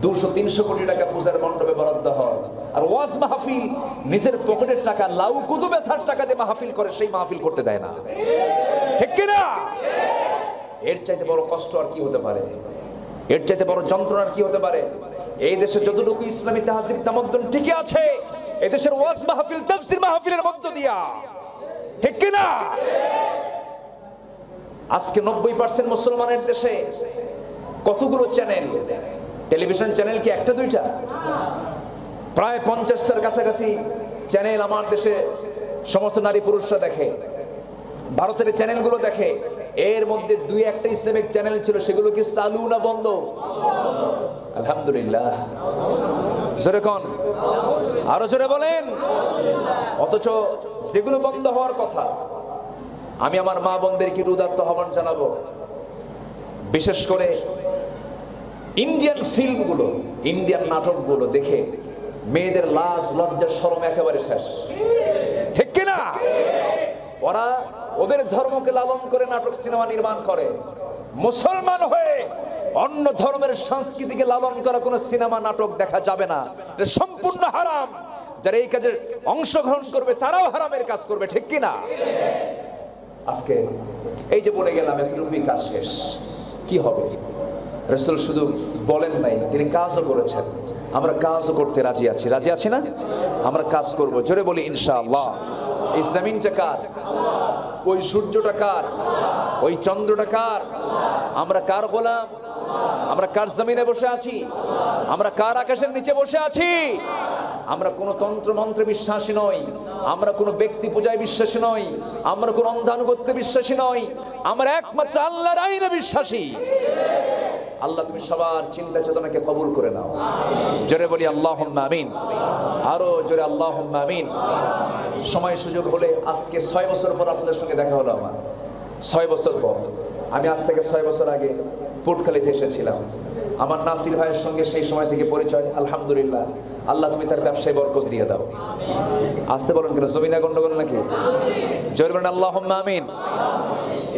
200-300 কোটি টাকা পূজার মণ্ডপে বরাদ্দ হয়, আর ওয়াজ মাহফিল নিজের পকেটের টাকা লাউ কুদু বেচার টাকা দিয়ে মাহফিল করে, সেই মাহফিল করতে দেয় না। ঠিক কিনা? এর চাইতে বড় কষ্ট আর কি হতে পারে? এর চাইতে বড় যন্ত্রণার কি হতে পারে? এই দেশে যতটুকু ইসলামী তাহজিব তামাদ্দুন টিকে আছে, এই দেশের ওয়াজ মাহফিল তাফসীর মাহফিলের মধ্য দিয়া। ঠিক কিনা? আজকে 90% মুসলমানের দেশে কতগুলো চ্যানেল, টেলিভিশন চ্যানেল কি একটা দুইটা? প্রায় 50টার কাছাকাছি চ্যানেল আমার দেশে সমস্ত নারী পুরুষরা দেখে। ভারতের চ্যানেলগুলো দেখে, এর মধ্যে 2-1টা ইসলামিক চ্যানেল ছিল, সেগুলো কি চালু না বন্ধ? আলহামদুলিল্লাহ। জোরে কোন, আরো জোরে বলেন। অথচ যেগুলো বন্ধ হওয়ার কথা, আমি আমার মা বোনদেরকে উদাত্ত আহ্বান জানাবো, বিশেষ করে ইন্ডিয়ান ফিল্মগুলো, ইন্ডিয়ান নাটকগুলো দেখে মেয়েদের লাজ লজ্জা শরম একেবারে শেষ। ঠিক কিনা? ওরা ওদের ধর্মকে লালন করে নাটক সিনেমা নির্মাণ করে। মুসলমান হয়ে অন্য ধর্মের সংস্কৃতিকে লালন করা কোনো সিনেমা নাটক দেখা যাবে না, এটা সম্পূর্ণ হারাম। যারা এই কাজে অংশগ্রহণ করবে তারাও হারামের কাজ করবে। ঠিক কিনা? আজকে এই যে বলে গেলাম এতটুকুই কাজ শেষ, কি হবে? রাসূল শুধু বলেন নাই, তিনি কাজও করেছেন। আমরা কাজও করতে রাজি আছি। রাজি আছি না? আমরা কাজ করব। জোরে বলি ইনশাআল্লাহ। এই জমিনটা কার? ওই সূর্যটা কার? ওই চন্দ্রটা কার? আমরা কার গোলাম? আমরা কার জমিনে বসে আছি? আমরা কার আকাশের নিচে বসে আছি? আমরা কোনো তন্ত্র মন্ত্রে বিশ্বাসী নই, আমরা কোনো ব্যক্তি পূজায় বিশ্বাসী নই, আমরা কোনো অন্ধানুগত্যে বিশ্বাসী নই, আমরা একমাত্র আল্লাহর আইনে বিশ্বাসী। আল্লাহ তুমি সবার চিন্তা চেতনাকে কবুল করে নাও। জোরে বলি আল্লাহুম্মা আমিন। আরো জোরে আল্লাহুম্মা আমিন। সময় সুযোগ হলে আজকে 6 বছর পর আপনাদের সঙ্গে দেখা হলো আমার। 6 বছর পর। আমি আজ থেকে 6 বছর আগে পুটখালিতে এসেছিলাম। আমার নাসির ভাইয়ের সঙ্গে সেই সময় থেকে পরিচয়। আলহামদুলিল্লাহ, আল্লাহ তুমি তার ব্যবসায় বরকত দিয়ে দাও। আসতে বলেন কেন? জমিনা গন্ডগোল নাকি? জোরে বলেন আল্লাহুম্মা আমিন।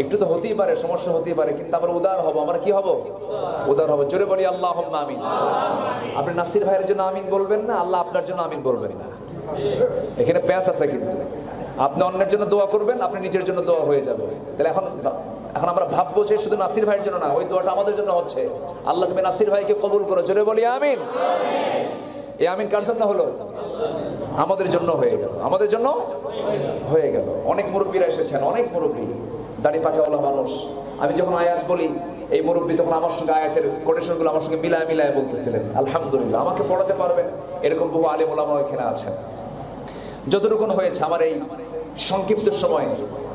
একটু তো হতেই পারে, সমস্যা হতেই পারে, কিন্তু আমরা উদার হব। আমরা কি হব? উদার হব। জোরে বলি আল্লাহুম্মা আমিন। আপনি নাসির ভাইয়ের জন্য আমিন বলবেন না, আল্লাহ আপনার জন্য আমিন বলবেন না। এখানে প্যাঁচ আছে কিন্তু। আপনি অন্যের জন্য দোয়া করবেন, আপনি নিজের জন্য দোয়া হয়ে যাবে। তাহলে এখন আমরা ভাববো যে শুধু নাসির ভাইয়ের জন্য না, ওই দোয়াটা আমাদের জন্য হচ্ছে। আল্লাহ তুমি নাসির ভাইকে কবুল করো। জোরে বলি আমিন। এই আমিন কার জন্য হলো? আমাদের জন্য হয়ে গেল। আমাদের জন্য হয়ে গেল। অনেক মুরব্বীরা এসেছেন, অনেক মুরব্বী, দাড়ি পাকাওয়ালা মানুষ। আমি যখন আয়াত বলি, এই মুরব্বী তখন আমার সঙ্গে আয়াতের কোটেশনগুলো আমার সঙ্গে মিলায় মিলায় বলতেছিলেন। আলহামদুলিল্লাহ। আমাকে পড়াতে পারবেন এরকম বহু আলেম ওলামা এখানে আছেন। যতটুকুন হয়েছে আমার এই সংক্ষিপ্ত সময়ে,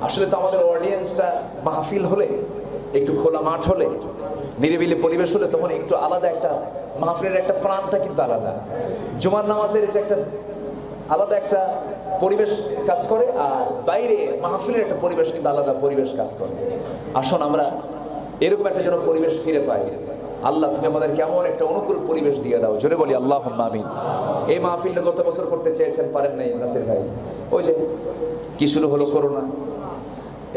আসলে তো আমাদের অডিয়েন্সটা মাহফিল হলে, একটু খোলা মাঠ হলে, নিরিবিলি পরিবেশ হলে, তখন একটু আলাদা একটা মাহফিলের একটা প্রাণটা কিন্তু আলাদা। জুমার নামাজের এটা একটা আলাদা একটা পরিবেশ কাজ করে, আর বাইরে মাহফিলের একটা পরিবেশ কিন্তু আলাদা পরিবেশ কাজ করে। আসুন আমরা এরকম একটা যেন পরিবেশ ফিরে পাই। আল্লাহ তুমি আমাদের কেমন একটা অনুকূল পরিবেশ দিয়ে দাও, জোরে বলি আল্লাহুম্মা আমিন। এই মাহফিলটা গত বছর করতে চেয়েছেন, পারেন নাই নাসির ভাই, ওই যে কি শুরু হলো করোনা,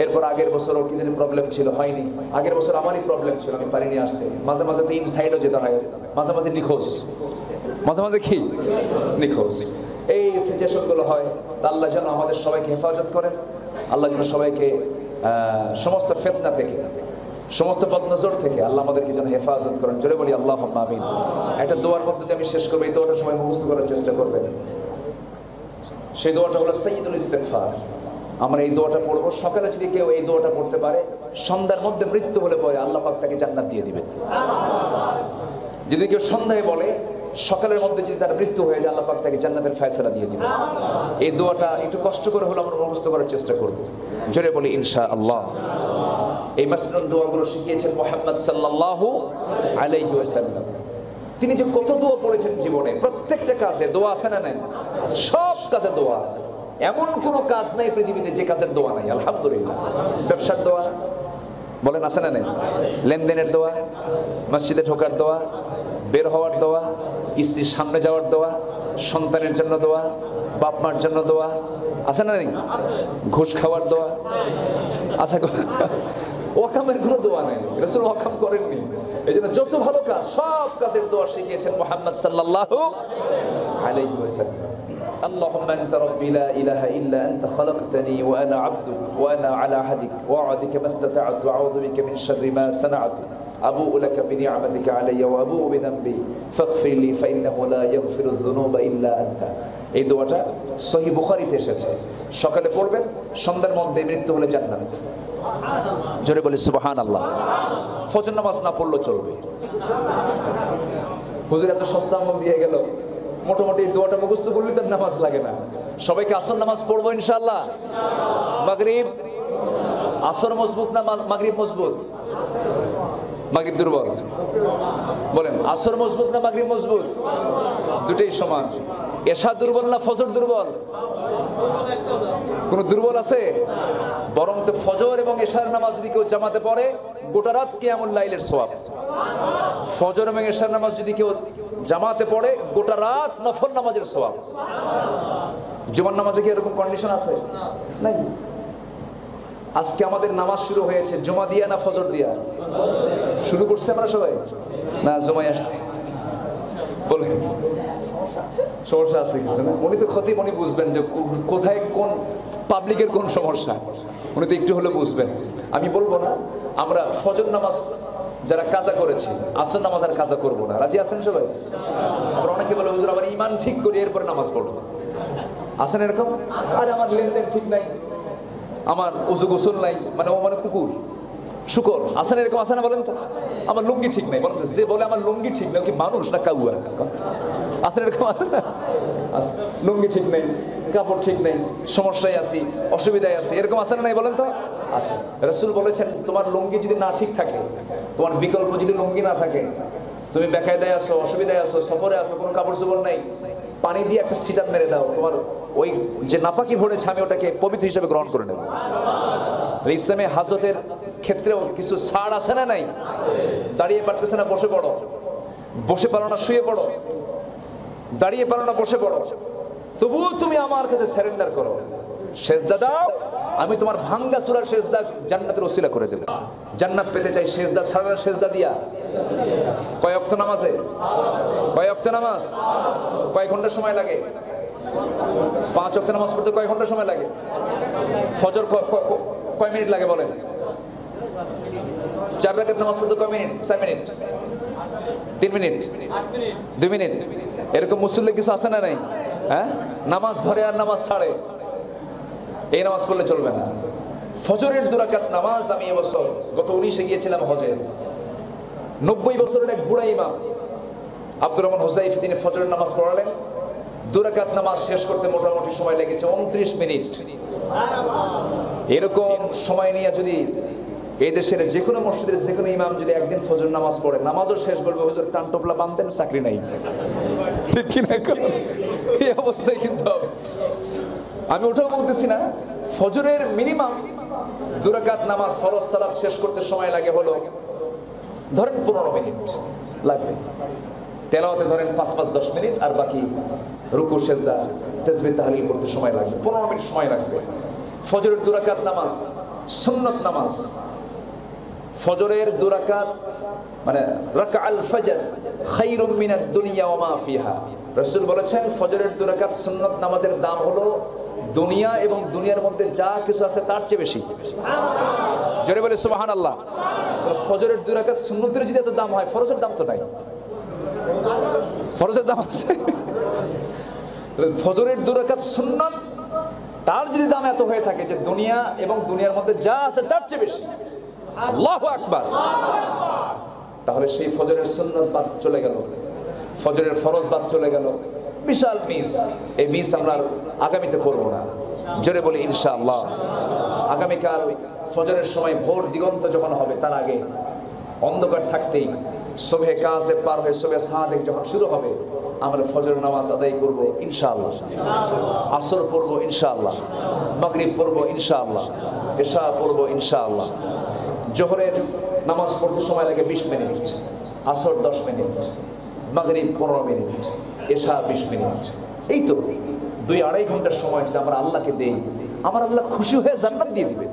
এরপর আগের বছরও কি জানি প্রবলেম ছিল, হয়নি। আগের বছর আমারই প্রবলেম ছিল, আমি পারিনি আসতে। মাঝে মাঝে তো ইনসাইডও যেতে হয়, মাঝে মাঝে নিখোঁজ, মাঝে মাঝে কি নিখোঁজ, এই সিচুয়েশনগুলো হয়। তা আল্লাহ যেন আমাদের সবাইকে হেফাজত করেন, আল্লাহ যেন সবাইকে সমস্ত ফিতনা থেকে, সমস্ত বদনজর থেকে আল্লাহ আমাদেরকে যেন হেফাজত করেন, জোরে বলি আল্লাহুম্মা আমিন। একটা দোয়ার মধ্যে দিয়ে আমি শেষ করবো, এই দোয়াটা সবাই মুখস্থ করার চেষ্টা করবেন। সেই দোয়াটা হলো সাইয়্যিদুল ইস্তিগফার। আমরা এই দোয়াটা পড়বো, সকালে যদি কেউ এই দোয়াটা পড়তে পারে, সন্ধ্যার মধ্যে মৃত্যু হলে পরে আল্লাহ পাক তাকে জান্নাত দিয়ে দিবেন। যদি কেউ সন্ধ্যায় বলে, সকালের মধ্যে যদি তার মৃত্যু হয়ে যায়, আল্লাহ পাক তাকে জান্নাতের ফয়সালা দিয়ে দিবেন। এই দোয়াটা একটু কষ্ট করে হলো আমরা মুখস্থ করার চেষ্টা করব, জোরে বলি ইনশাআল্লাহ। এই মাসনুন দোয়াগুলো শিখিয়েছেন মুহাম্মদ সাল্লাল্লাহু আলাইহি ওয়াসাল্লাম। তিনি যে কত দোয়া পড়েছেন জীবনে, প্রত্যেকটা কাজে দোয়া আছে না নাই? সব কাজে দোয়া আছে, এমন কোনো কাজ নাই পৃথিবীতে যে কাজের দোয়া নাই, আলহামদুলিল্লাহ। ব্যবসার দোয়া বলেন আছে না নাই? লেনদেনের দোয়া, মসজিদে ঢোকার দোয়া, বের হওয়ার দোয়া, স্ত্রীর সামনে যাওয়ার দোয়া, সন্তানের জন্য দোয়া, বাপ মার জন্য দোয়া, আছে না নাই? ঘুষ খাওয়ার দোয়া আছে, ওয়াকামের কোনো দোয়া নেই, রাসূল ওয়াকাম করেননি। এই জন্য যত ভালো কাজ, সব কাজের দোয়া শিখিয়েছেন মুহাম্মদ সাল্লাল্লাহু আলাইহি ওয়াসাল্লাম। আল্লাহুম্মা আনতা রাব্বি লা ইলাহা ইল্লা আনতা খালাকতানি ওয়া আনা আবদুক ওয়া আনা আলা আহদিক ওয়া ওয়া'দিকা মাস্তাতা'তু আউযু বিকা মিন শাররি মা সানা'তু আবুউ লাকা বিনি'মাতিকা আলাইয়া ওয়া আবুউ বিযানবি ফাগফির লি ফাইন্নাহু লা ইয়াগফিরুয যুনুবা ইল্লা আনতা। এই দোয়াটা সহিহ বুখারীতে এসেছে, সকালে পড়বেন, সন্ধ্যার মধ্যে মৃত্যু হলে জান্নাত। জোরে বলি সুবহানাল্লাহ। ফজর নামাজ না পড়লেও চলবে। হুজুর এত সস্তা আমল দিয়ে গেল, মোটামুটি দোয়াটা মুখস্থ করলে তার নামাজ লাগে না। সবাইকে আসর নামাজ পড়বো ইনশাআল্লাহ। মাগরিব আসর মজবুত না মাগরিব মজবুত? মাগরিব দুর্বল, বলেন আসর মজবুত না মাগরিব মজবুত? দুটেই সমান। এশা দুর্বল না ফজর দুর্বল? কোন দুর্বল আছে? বরং তো ফজর এবং এশার নামাজ যদি কেউ জামাতে পড়ে, গোটা রাত কিয়ামুল লাইলের সওয়াব। ফজর এবং এশার নামাজ যদি কেউ জামাতে পড়ে, গোটা রাত নফল নামাজের সওয়াব। জুমার নামাজে কি এরকম কন্ডিশন আছে? নাই। আজকে আমাদের নামাজ শুরু হয়েছে জুমা দিয়া না ফজর দিয়া? শুরু করছে আমরা সবাই না জুমায় আসছে? বলেন সমস্যা আছে কিছু না? উনি তো খতিব, উনি বুঝবেন যে কোথায় কোন পাবলিকের কোন সমস্যা, উনি তো একটু হলে বুঝবেন। আমি বলবো না আমরা ফজর নামাজ যারা কাজা করেছি, আসর নামাজ আর কাজা করবো না, রাজি আছেন সবাই? আমরা অনেকে বলে হুজুর আমার ইমান ঠিক করি এরপরে নামাজ পড়বো, আছেন এরকম? আরে আমার লেনদেন ঠিক নাই, আমার ওযু গোসল নাই, মানে ও মানে কুকুর শুকর, আছেন এরকম? আছে না বলেন তো? আমার লুঙ্গি ঠিক নাই, বলেন যে বলে আমার লুঙ্গি ঠিক নাই কি মানুষ না কাউয়া? আছেন এরকম? আছে না? লুঙ্গি ঠিক নেই, কাপড় ঠিক নেই, সমস্যায় আছি, অসুবিধায় আছি, এরকম আছে না নাই বলেন তো? আচ্ছা, রাসূল বলেছেন তোমার লুঙ্গি যদি না ঠিক থাকে, তোমার বিকল্প যদি লুঙ্গি না থাকে, তুমি বেকায়দায় আছো, অসুবিধায় আছো, সফরে আছো, কোনো কাপড় চোপড় নাই, পানি দিয়ে একটা সিটার মেরে দাও, তোমার ওই যে নাপাকি ভরেছে আমি ওটাকে পবিত্র হিসেবে গ্রহণ করে নেব। ইসলামে হাজতের ক্ষেত্রেও কিছু ছাড় আছে না নাই? দাঁড়িয়ে পারতেছে না বসে পড়ো, বসে পারো না শুয়ে পড়ো, দাঁড়িয়ে পারো না বসে পড়ো, তবুও তুমি আমার কাছে সারেন্ডার করো, সেজদা দাও, আমি তোমার ভাঙ্গা চূড়ার সেজদা জান্নাতের ওসিলা করে দেব। জান্নাত পেতে চাই সেজদা ছাড়া, সেজদা দিয়া। কয় ওয়াক্ত নামাজে? কয় ওয়াক্ত নামাজ? কয় ঘন্টা সময় লাগে? 5 ওয়াক্ত নামাজ পড়তে কয় ঘন্টা সময় লাগে? ফজর কয় মিনিট লাগে বলেন? 4 রাকাত নামাজ পড়তে কয় মিনিট? 4 মিনিট, 3 মিনিট, 2 মিনিট, এরকম মুসল্লি কিছু আছে না নাই? হ্যাঁ, নামাজ ধরে আর নামাজ ছাড়ে, এই নামাজ পড়লে চলবে না। ফজরের 2 রাকাত নামাজ আমি এবছর গত 19-এ গিয়েছিলাম হজে, 90 বছরের এক বুড়া ইমাম আব্দুর রহমান হুযাইফি তিনি ফজরের নামাজ পড়ালেন, 2 রাকাত নামাজ শেষ করতে মোটামুটি সময় লেগেছে 29 মিনিট। এরকম সময় নিয়ে যদি এই দেশের যে কোনো মসজিদের যে কোনো ইমাম যদি একদিন ফজর নামাজ পড়ে, নামাজও শেষ বলবে হুজুর টান টোপলা বাঁধতেন, চাকরি নাই। ঠিক কিনা? এই অবস্থায় কিন্তু আমি ওটাও বলতেছি না, ফজরের মিনিমাম 2 রাকাত নামাজ ফরজ সালাত শেষ করতে সময় লাগে হলো ধরেন 15 মিনিট লাগবে। তেলাওয়াতে ধরেন 5-10 মিনিট, আর বাকি রুকু সেজদা তাসবিহ তাহলিল করতে সময় লাগবে 15 মিনিট সময় লাগবে। ফজরের 2 রাকাত নামাজ সুন্নত নামাজ, ফজরের 2 রাকাত মানে রাকাল ফজর খায়রুম মিনাদ দুনিয়া ওয়া মা ফিহা। রাসূল বলেছেন ফজরের 2 রাকাত সুন্নত নামাজের দাম হলো দুনিয়া এবং দুনিয়ার মধ্যে যা কিছু আছে তার চেয়ে বেশি। জোরে বলে সুবহানাল্লাহ। ফজরের 2 রাকাত সুন্নতের যদি এত দাম হয়, ফরজের দাম তো নাই। ফরজের দাম আছে, ফজরের 2 রাকাত সুন্নত তার যদি দাম এত হয়ে থাকে যে দুনিয়া এবং দুনিয়ার মধ্যে যা আছে তার চেয়ে বেশি, আল্লাহু আকবার, তাহলে সেই ফজরের সুন্নত বাদ চলে গেল, ফজরের ফরজ বাদ চলে গেল, বিশাল মিস। এই মিস আমরা আগামীতে করব না। জোরে বলি ইনশাআল্লাহ। আগামীকাল ফজরের সময় ভোর দিগন্ত যখন হবে তার আগে অন্ধকার থাকতেই সুবহে কাযিব পার হয়ে সুবহে সাদিক যখন শুরু হবে, আমরা ফজর নামাজ আদায় করব ইনশাআল্লাহ, আসর পড়ব ইনশাআল্লাহ, মাগরিব পড়ব ইনশাআল্লাহ, ইশা পড়ব ইনশাআল্লাহ। জোহরের নামাজ পড়তে সময় লাগে 20 মিনিট, আসর 10 মিনিট, মাগরিব 15 মিনিট, ইশা 20 মিনিট। এই তো 2-2.5 ঘন্টার সময় যদি আমরা আল্লাহকে দেই, আমার আল্লাহ খুশি হয়ে জান্নাত দিয়ে দিবে।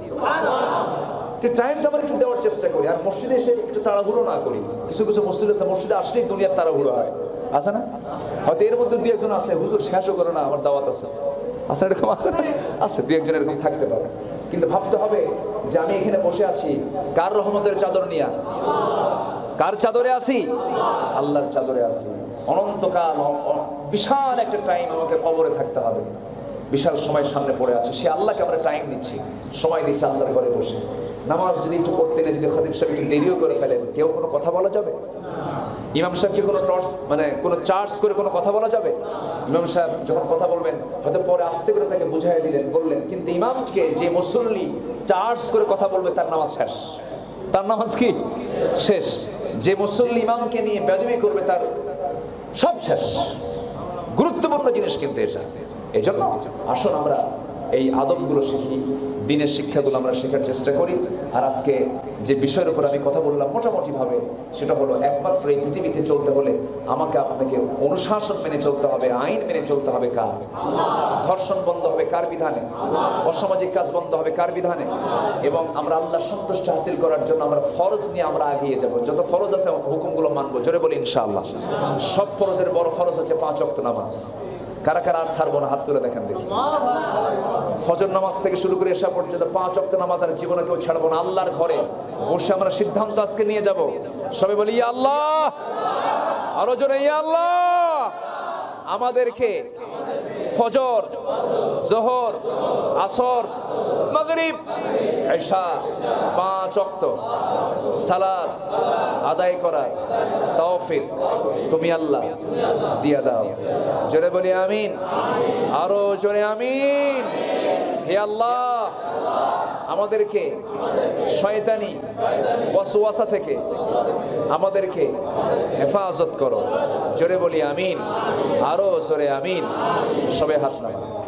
একটু টাইমটা আমরা একটু দেওয়ার চেষ্টা করি, আর মসজিদে এসে একটু তাড়াহুড়ো না করি। কিছু কিছু মসজিদ আছে, মসজিদে আসলেই দুনিয়ার তাড়াহুড়ো হয়, আছে না? হয়তো এর মধ্যে 2-1 আছে হুজুর শেষও করো না, আমার দাওয়াত আছে, আছে এরকম আছে না? আছে 2-1 এরকম থাকতে পারে। কিন্তু ভাবতে হবে যে আমি এখানে বসে আছি কার রহমতের চাদর নিয়ে? কার চাদরে আছি? আল্লাহর চাদরে আছি। অনন্তকাল বিশাল একটা টাইম আমাকে কবরে থাকতে হবে, বিশাল সময় সামনে পড়ে আছে। সে আল্লাহকে আমরা টাইম দিচ্ছি, সময় দিচ্ছি আল্লাহর ঘরে বসে। নামাজ যদি একটু পড়তে নেই, যদি খতিব সাহেব একটু দেরিও করে ফেলেন, কেউ কোনো কথা বলা যাবে? ইমাম সাহেবকে কোনো মানে কোনো চার্জ করে কোনো কথা বলা যাবে? ইমাম সাহেব যখন কথা বলবেন হয়তো পরে আস্তে করে তাকে বুঝাই দিলেন, বললেন, কিন্তু ইমামকে যে মুসল্লি চার্জ করে কথা বলবে তার নামাজ শেষ, তার নামাজ কি শেষ। যে মুসল্লি ইমামকে নিয়ে বেয়াদবি করবে তার সব শেষ। গুরুত্বপূর্ণ জিনিস কিন্তু এটা। এই জন্য আসুন আমরা এই আদবগুলো শিখি, দিনের শিক্ষাগুলো আমরা শেখার চেষ্টা করি। আর আজকে যে বিষয়ের উপর আমি কথা বললাম মোটামুটি ভাবে, সেটা হলো একমাত্র এই পৃথিবীতে চলতে হলে আমাকে আপনাকে অনুশাসন মেনে চলতে হবে, আইন মেনে চলতে হবে। কার? ধর্ষণ বন্ধ হবে কার বিধানে? অসামাজিক কাজ বন্ধ হবে কার বিধানে? এবং আমরা আল্লাহর সন্তুষ্টি হাসিল করার জন্য আমরা ফরজ নিয়ে আমরা এগিয়ে যাব। যত ফরজ আছে হুকুমগুলো মানবো। জোরে বলি ইনশাআল্লাহ। সব ফরজের বড় ফরজ হচ্ছে 5 ওয়াক্ত নামাজ। কারা কারা আর ছাড়বো না? হাত তুলে দেখেন দেখি। ফজর নামাজ থেকে শুরু করে এশা পর্যন্ত 5 ওয়াক্ত নামাজ আর জীবনে কেউ ছাড়বো না। আল্লাহর ঘরে বসে আমরা সিদ্ধান্ত আজকে নিয়ে যাব। সবাই বলি ইয়া আল্লাহ, আরো জোরে ইয়া আল্লাহ। আমাদেরকে ফজর, জোহর, আসর, মাগরিব, ইশা 5 ওয়াক্ত সালাত আদায় করার তৌফিক তুমি আল্লাহ দিয়া দাও। জোরে বলি আমিন, আরো জোরে আমিন। হে আল্লাহ, আমাদেরকে শয়তানি ওয়াসওয়াসা থেকে আমাদেরকে হেফাজত করো। জোরে বলি আমিন, আরো জোরে আমিন। সবে হাত নামান।